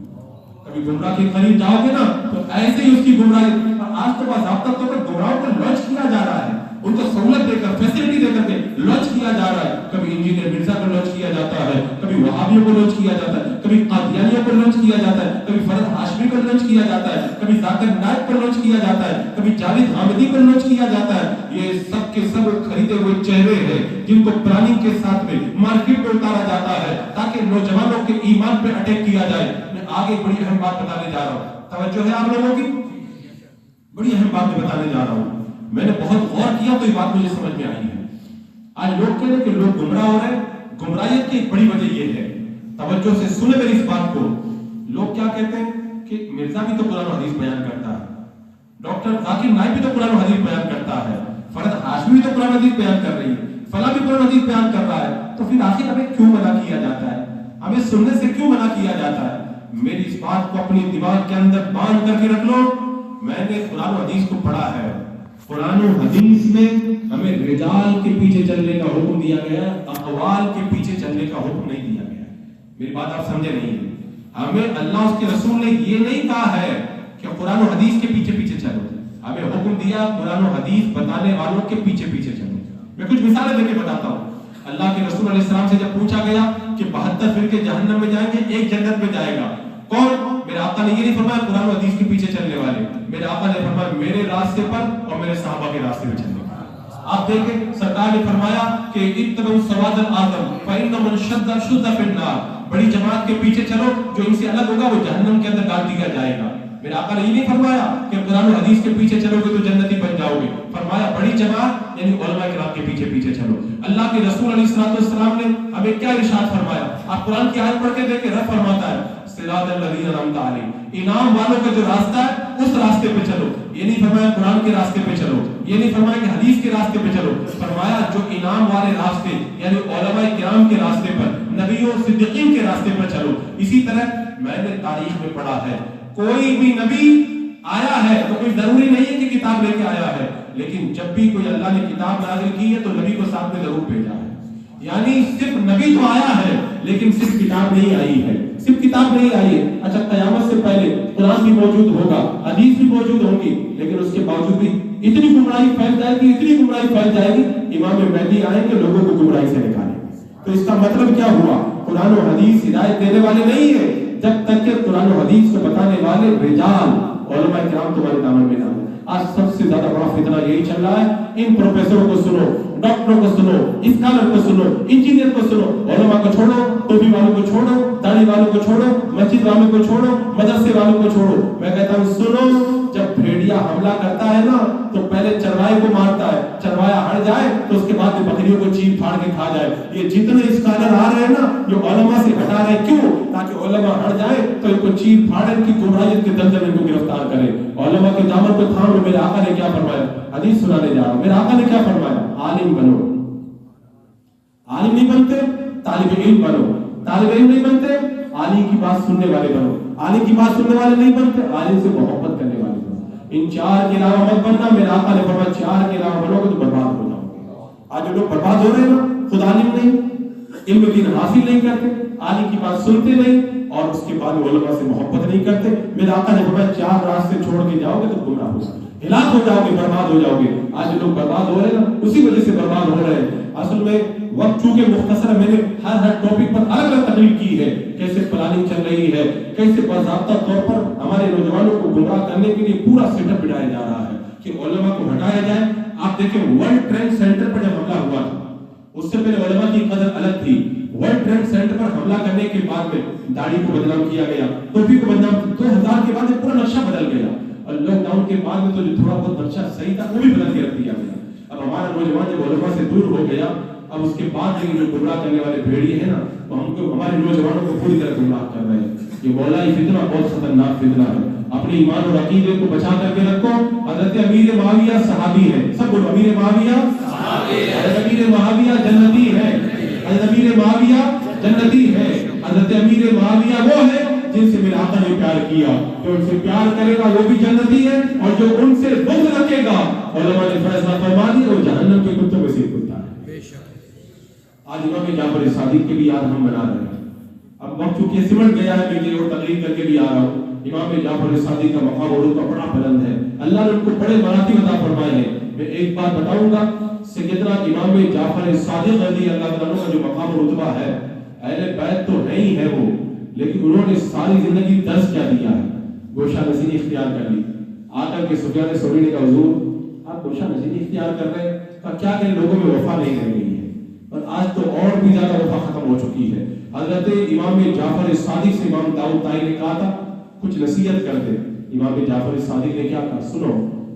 کبھی گمراہ کے قریب جاؤ گے نا تو ایسے ہی اس کی گمراہی. اور آج تو باضابطہ طور پر گمراہوں کو لانچ کیا جا رہا ہے, ان کو سہولت دے کر, فیسلٹی دے کر کے لانچ کیا جا رہا ہے. کبھی انجینئر مرزا کو لانچ کیا جاتا ہے, کبھی وہابیوں کو لانچ کیا جاتا ہے, کبھی قادیانیوں کو لانچ کیا جاتا ہے, کبھی فرد ہاشمی کو لانچ کیا جاتا ہے, کبھی ذاکر نائک کو لانچ کیا جاتا ہے, کبھی جاوید حامدی کو لانچ کیا جاتا ہے. یہ سب کے سب خریدے ہوئے چہرے ہیں جن کو پلاننگ کے ساتھ میں مارکیٹ میں اتارا جاتا ہے تاکہ نوجوانوں کے ایمان پہ اٹیک کیا جائے. میں آگے بڑی اہم بات بتانے جا رہا ہوں, توجہ ہے آپ لوگوں کی؟ بڑی اہم بات میں بتانے جا رہا ہوں. میں نے بہت غور کیا تو یہ بات مجھے سمجھ میں آئی ہے. آج لوگ کہتے ہیں کہ لوگ گمراہ ہو رہے ہیں, گمراہیت کی ایک بڑی وجہ یہ ہے, توجہ سے سنیں میری اس بات کو. لوگ کیا کہتے ہیں کہ مرزا بھی تو قرآن و حدیث بیان کرتا ہے, ڈاکٹر ذاکر نائک بھی تو قرآن و حدیث بیان کرتا ہے, فرد ہاشمی بھی تو قرآن و حدیث بیان کر رہی ہے, فلاں بھی قرآن و حدیث بیان کر رہا ہے, تو پھر آخر ہمیں کیوں منع کیا جاتا ہے, ہمیں سننے سے کیوں منع کیا جاتا ہے؟ میری اس بات کو اپنی دماغ کے اندر باندھ کر کے رکھ لو. میں نے قرآن و حدیث کو پڑھا ہے, قرآن و حدیث میں ہمیں رجال کے پیچھے چلنے کا حکم دیا گیا, اقوال کے پیچھے چلنے کا حکم نہیں دیا گیا. میری بات آپ سمجھے نہیں؟ ہمیں اللہ اس کے رسول نے یہ نہیں کہا ہے کہ قرآن و حدیث کے پیچھے پیچھے چلو, ہمیں حکم دیا قرآن و حدیث بتانے والوں کے پیچھے پیچھے چلو. میں کچھ مثالیں دے کے بتاتا ہوں. اللہ کے رسول علیہ السلام سے جب پوچھا گیا کہ 72 فرقے جہنم میں جائیں گے, ایک جنت میں جائے گا, کون؟ میرے آقا نے یہ نہیں فرمایا قرآن و حدیث کے پیچھے چلنے والے, میرے آقا نے فرمایا میرے راستے پر اور میرے صحابہ کے راستے میں چلنے والے. آپ دیکھیں سرکار نے فرمایا کہ اتبعوا سواد الاعظم فإن من شد شد في النار, بڑی جماعت کے پیچھے چلو, جو ان سے الگ ہوگا وہ جہنم کے اندر ڈال دیا جائے گا. میرے آقا نے یہ نہیں فرمایا کہ قرآن و حدیث کے پیچھے چلو گے تو جنتی بن جاؤ گے, فرمایا بڑی جماعت یعنی علماء کرام کے پیچھے پیچھے چلو. اللہ کے رسول علیہ السلام نے ہمیں کیا ارشاد فرمایا؟ آپ قرآن کی آیت پڑھ کے دیکھیں, رب فرماتا ہے صراط الذین انعمت علیہم, انعام والوں کا جو راستہ ہے اس راستے پہ چلو. یہ نہیں فرمایا قرآن کے راستے پہ چلو, یہ نہیں فرمایا کہ حدیث کے راستے پہ چلو, فرمایا جو انعام والے راستے یعنی علماء کرام کے راستے پر, نبیوں صدیقین کے راستے پر چلو. اسی طرح میں نے تاریخ میں پڑھا ہے کوئی بھی نبی آیا ہے تو کوئی ضروری نہیں ہے کہ کتاب لے کے آیا ہے, لیکن جب بھی کوئی اللہ نے کتاب نازل کی ہے تو نبی کو ساتھ میں ضرور بھیجا ہے. یعنی صرف نبی تو آیا ہے لیکن صرف کتاب نہیں آئی ہے, صرف کتاب نہیں آئی ہے. اچھا قیامت سے پہلے قرآن بھی موجود ہوگا, حدیث بھی موجود ہوگی, لیکن اس کے باوجود بھی اتنی گمراہی پھیل جائے گی, اتنی گمراہی پھیل جائے گی, امام مہدی آئیں گے لوگوں کو گمراہی سے نکالیں گے. تو اس کا مطلب کیا ہوا؟ قرآن و حدیث ہدایت دینے والے نہیں ہے جب تک کہ قرآن و حدیث کو بتانے والے رجال علماء کرام تمہارے دامن میں نہ ہو. آج سب سے زیادہ بڑا فتنہ یہی چل رہا ہے, ان پروفیسروں کو سنو, ڈاکٹروں کو سنو, اسکالر کو سنو, انجینئر کو سنو, علماء کو چھوڑو, ٹوپی والوں کو چھوڑو, داڑھی والوں کو چھوڑو, مسجد والوں کو چھوڑو, مدرسے والوں کو چھوڑو. میں کہتا ہوں سنو, جب بھیڑیا حملہ کرتا ہے نا تو پہلے چروائے کو مارتا ہے, چروایا ہٹ جائے تو اس کے بعد بکریوں کو چیر پھاڑ کے کھا جائے. یہ جتنے اسکالر آ رہے ہیں نا جو علماء سے ہٹا رہے ہیں, کیوں؟ تاکہ علماء ہٹ جائے تو ان کو چیر پھاڑ کی گمراہیت کے دلدل میں ان کو گرفتار کرے. علماء کے دامن کو تھام لو. میرے آقا نے کیا فرمایا؟ حدیث سنانے جا رہا ہوں. میرے آقا نے کیا فرمایا؟ عالم بنو. عالم نہیں بنتے طالب علم بنو, طالب علم نہیں بنتے عالم کی بات سننے والے بنو, عالم کی بات سننے والے نہیں بنتے عالم سے محبت کرنے والے بنو. ان چار کے علاوہ مت بننا. میرے آقا نے فرمایا چار کے علاوہ بنو گے تو برباد ہو جاؤ گے. آج جو لوگ برباد ہو رہے ہیں نا، خود عالم نہیں، علم دین حاصل نہیں کرتے، عالم کی بات سنتے نہیں، اور اس کے بعد علماء سے محبت نہیں کرتے. میرے آقا نے فرمایا چار راستے چھوڑ کے جاؤ گے تو گمراہ ہو جاؤ گے، ہلاک ہو جاؤ گے، برباد ہو جاؤ گے. آج جو لوگ برباد ہو رہے ہیں نا، اسی وجہ سے برباد ہو رہے ہیں. اصل میں وقت چونکہ مختصر ہے، میں نے ہر ٹاپک پر الگ الگ تقریر کی ہے، کیسے پلاننگ چل رہی ہے، کیسے باضابطہ طور پر ہمارے نوجوانوں کو گمراہ کرنے کے لیے پورا سیٹ اپ بنایا جا رہا ہے کہ علماء کو ہٹایا جائے. آپ دیکھیں ورلڈ ٹریڈ سینٹر پر جب حملہ ہوا تھا، اس سے پہلے علماء کی قدر الگ تھی. ورلڈ ٹریڈ سینٹر پر حملہ کرنے کے بعد میں داڑھی کو بدنام کیا گیا، ٹوپی کو بدنام، 2000 کے بعد پورا نقشہ بدل گیا، اور لاک ڈاؤن کے بعد میں تو جو تھوڑا بہت نقشہ صحیح تھا وہ بھی بدل کے رکھ دیا گیا. اب ہمارا نوجوان جب علماء سے دور ہو گیا، اب اس کے بعد جو گمراہ کرنے والے بھیڑیے ہیں نا، وہ ہم کو، ہمارے نوجوانوں کو پوری طرح گمراہ کر رہے ہیں. یہ مولائی فتنہ بہت خطرناک فتنہ ہے. اپنے ایمان اور عقیدے کو بچا کر کے رکھو. حضرت امیر معاویہ صحابی ہے، سب بولو امیر معاویہ صحابی ہے، حضرت امیر معاویہ جنتی ہے، حضرت امیر معاویہ جنتی ہے. حضرت امیر معاویہ وہ ہے جن سے میرے آقا نے پیار کیا. جو ان سے پیار کرے گا وہ بھی جنتی ہے، اور جو ان سے بغض رکھے گا، علماء نے فیصلہ فرما دیا، وہ جہنم کے کتوں میں سے کتا ہے. آج امام جعفر صادق کے بھی یاد ہم منا رہے ہیں. اب وقت چونکہ سمٹ گیا ہے، میں یہ اور تقریر کر کے بھی آ رہا ہوں. امام جعفر صادق کا مقام اور رتبہ بڑا بلند ہے، اللہ نے ان کو بڑے مراتب عطا فرمائے ہیں. میں ایک بات بتاؤں گا، سیدنا امام جعفر صادق رضی اللہ تعالیٰ عنہ کا جو مقام اور رتبہ ہے، اہل بیت تو ہے ہی ہے وہ، لیکن انہوں نے ساری زندگی درس کیا دیا ہے. گوشہ نشینی اختیار کر لی. آ کر کے سفیان ثوری نے کہا حضور آپ گوشہ نشینی اختیار کر رہے ہیں، کیا کریں، لوگوں میں وفا نہیں رہ گئی ہے. اور آج تو اور بھی زیادہ وفا ختم ہو چکی ہے. حضرت امام جعفر صادق سے امام داؤد طائی نے کہا تھا کچھ نصیحت کر دے. امام جعفر صادق نے کیا کہا، سنو.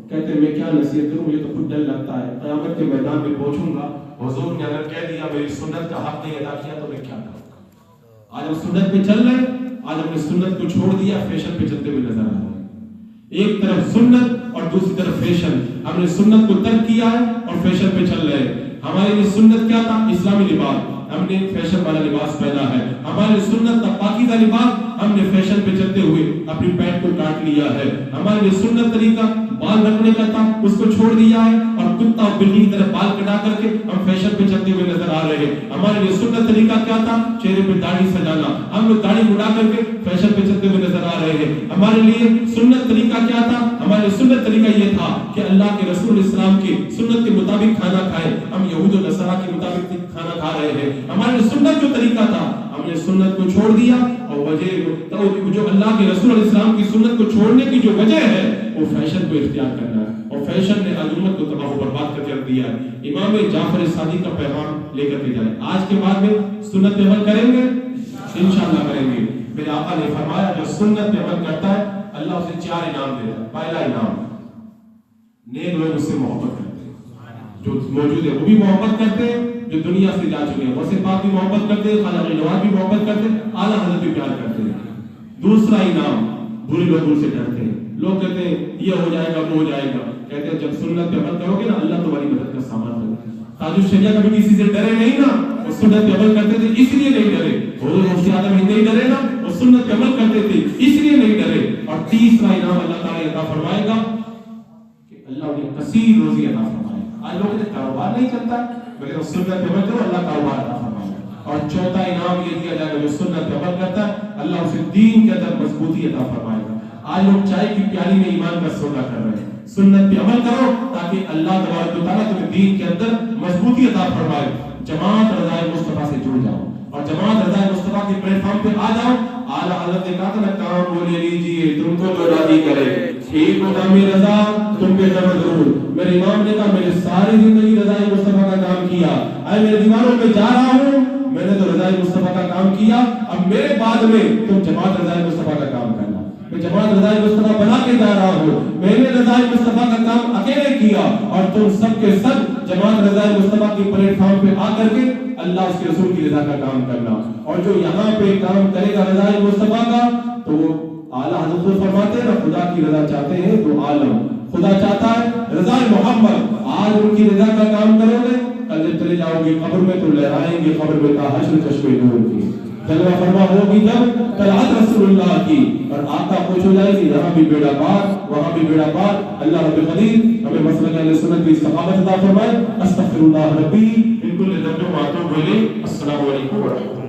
کہتے میں کیا نصیحت کروں، مجھے تو خود ڈر لگتا ہے، قیامت کے میدان میں پہنچوں گا، حضور نے اگر کہہ دیا میری سنت کا حق نہیں ادا کیا تو میں کیا کروں گا. آج ہم سنت پہ چل رہے ہیں، آج ہم نے سنت کو چھوڑ دیا، فیشن پہ چلتے ہوئے نظر آ رہے ہیں. ایک طرف سنت اور دوسری طرف فیشن. ہم نے سنت کو ترک کیا ہے اور فیشن پہ چل رہے ہیں. ہمارے لیے سنت کیا تھا، اسلامی لباس، ہم نے فیشن والا لباس پہنا ہے. ہمارے لیے سنت تھا پاکیزہ لباس، ہم نے فیشن پہ چلتے ہوئے اپنی پینٹ کو کاٹ لیا ہے. ہمارے لیے سنت طریقہ بال رکھنے کا تھا، اس کو چھوڑ دیا ہے، اور کتا اور بلی کی طرح بال کٹا کر کے ہم فیشن پہ چلتے ہوئے نظر آ رہے ہیں. ہمارے لیے سنت طریقہ کیا تھا، چہرے پہ داڑھی سجانا، ہم لوگ داڑھی اڑا کر کے فیشن پہ چلتے ہوئے نظر آ رہے ہیں. ہمارے لیے سنت طریقہ کیا تھا، ہمارے سنت طریقہ یہ تھا کہ اللہ کے رسول اسلام کی سنت کے مطابق کھانا کھائے. ہم یہود و نصارہ کے مطابق کھانا کھا رہے ہیں. ہمارے لیے سنت جو طریقہ تھا، ہم نے سنت کو چھوڑ دیا، اور وجہ جو اللہ کے رسول علیہ السلام کی سنت کو چھوڑنے کی جو وجہ ہے وہ فیشن کو اختیار کرنا ہے. اور فیشن نے امت کو تباہ و برباد کر کے رکھ دیا ہے. امام جعفر صادق کا پیغام لے کر کے جائیں. آج کے بعد میں سنت پہ عمل کریں گے، انشاءاللہ کریں گے. میرے آقا نے فرمایا جو سنت پہ عمل کرتا ہے اللہ اسے 4 انعام دیتا ہے. پہلا انعام، نیک لوگ اس سے محبت کرتے ہیں، جو موجود ہے وہ بھی محبت کرتے ہیں، جو دنیا سے جا چکے ہیں ویسے پاک بھی محبت کرتے ہیں، خالق نواز بھی محبت کرتے ہیں، اعلیٰ حضرت بھی پیار کرتے ہیں. دوسرا انعام، برے لوگوں سے ڈرتے ہیں. لوگ کہتے ہیں یہ ہو جائے گا وہ ہو جائے گا، کہتے ہیں جب سنت پہ عمل کرو گے نا اللہ تمہاری مدد کا سامان ہوگا. تاج الشریعہ کبھی کسی سے ڈرے نہیں نا، وہ سنت پہ عمل کرتے تھے اس لیے نہیں ڈرے. حضور مفتی اعظم ہند نہیں ڈرے نا، وہ سنت پہ عمل کرتے تھے اس لیے نہیں ڈرے. اور تیسرا انعام اللہ تعالیٰ عطا فرمائے گا کہ اللہ انہیں کثیر روزی عطا فرمائے گا. آج لوگوں سے کاروبار نہیں چلتا، لیکن سنت پہ عمل کرو اللہ کاروبار عطا فرمائے گا. اور چوتھا انعام یہ دیا جائے گا جو سنت پہ عمل کرتا ہے اللہ اسے دین کے اندر مضبوطی عطا فرمائے گا. آج لوگ چائے کی پیالی میں ایمان کا سودا کر رہے ہیں. سنت پہ عمل کرو تاکہ اللہ تبارک و تعالیٰ تمہیں دین کے اندر مضبوطی عطا فرمائے. جماعت رضائے مصطفیٰ سے جڑ جاؤ اور جماعت رضائے مصطفیٰ کے پلیٹ فارم پہ آ جاؤ. اعلیٰ حضرت نے کہا تھا نا کام وہ لے لیجیے تم کو جو راضی کرے، ٹھیک ہو نام رضا تم پہ نہ ضرور. میرے امام نے کہا میں نے ساری زندگی رضائے مصطفیٰ کا کام کیا، اے میرے دیواروں میں جا رہا ہوں، میں نے تو رضائے مصطفیٰ کا کام کیا، اب میرے بعد میں تم جماعت رضائے مصطفیٰ کا کام کرنا. میں جماعت رضائے مصطفیٰ بنا کے جا رہا ہوں، میں نے رضائے مصطفیٰ کا کام اکیلے کیا، اور تم سب کے سب جماعت رضائے مصطفیٰ کے پلیٹ فارم پہ آ کر کے اللہ اس کے رسول کی رضا کا کام کرنا. اور جو یہاں پہ کام کرے گا رضائے مصطفیٰ کا تو وہ اعلیٰ حضرت فرماتے ہیں نا خدا کی رضا چاہتے ہیں تو عالم خدا چاہتا ہے رضا محمد. آج ان کی رضا کا کام کرو گے، کل جب چلے جاؤ گے قبر میں تو لہرائیں گے قبر میں تا حشر چشمے نور کی. جلوہ فرما ہوگی جب طلعت رسول اللہ کی اور آقا خوش ہو جائے گی، یہاں بھی بیڑا پار وہاں بھی بیڑا پار۔ اللہ رب قدیر ہمیں مسلک اہل سنت کی استقامت عطا فرمائے۔ استغفر اللہ ربی من کل ذنب و اتوب الیہ۔ السلام علیکم ورحمۃ اللہ۔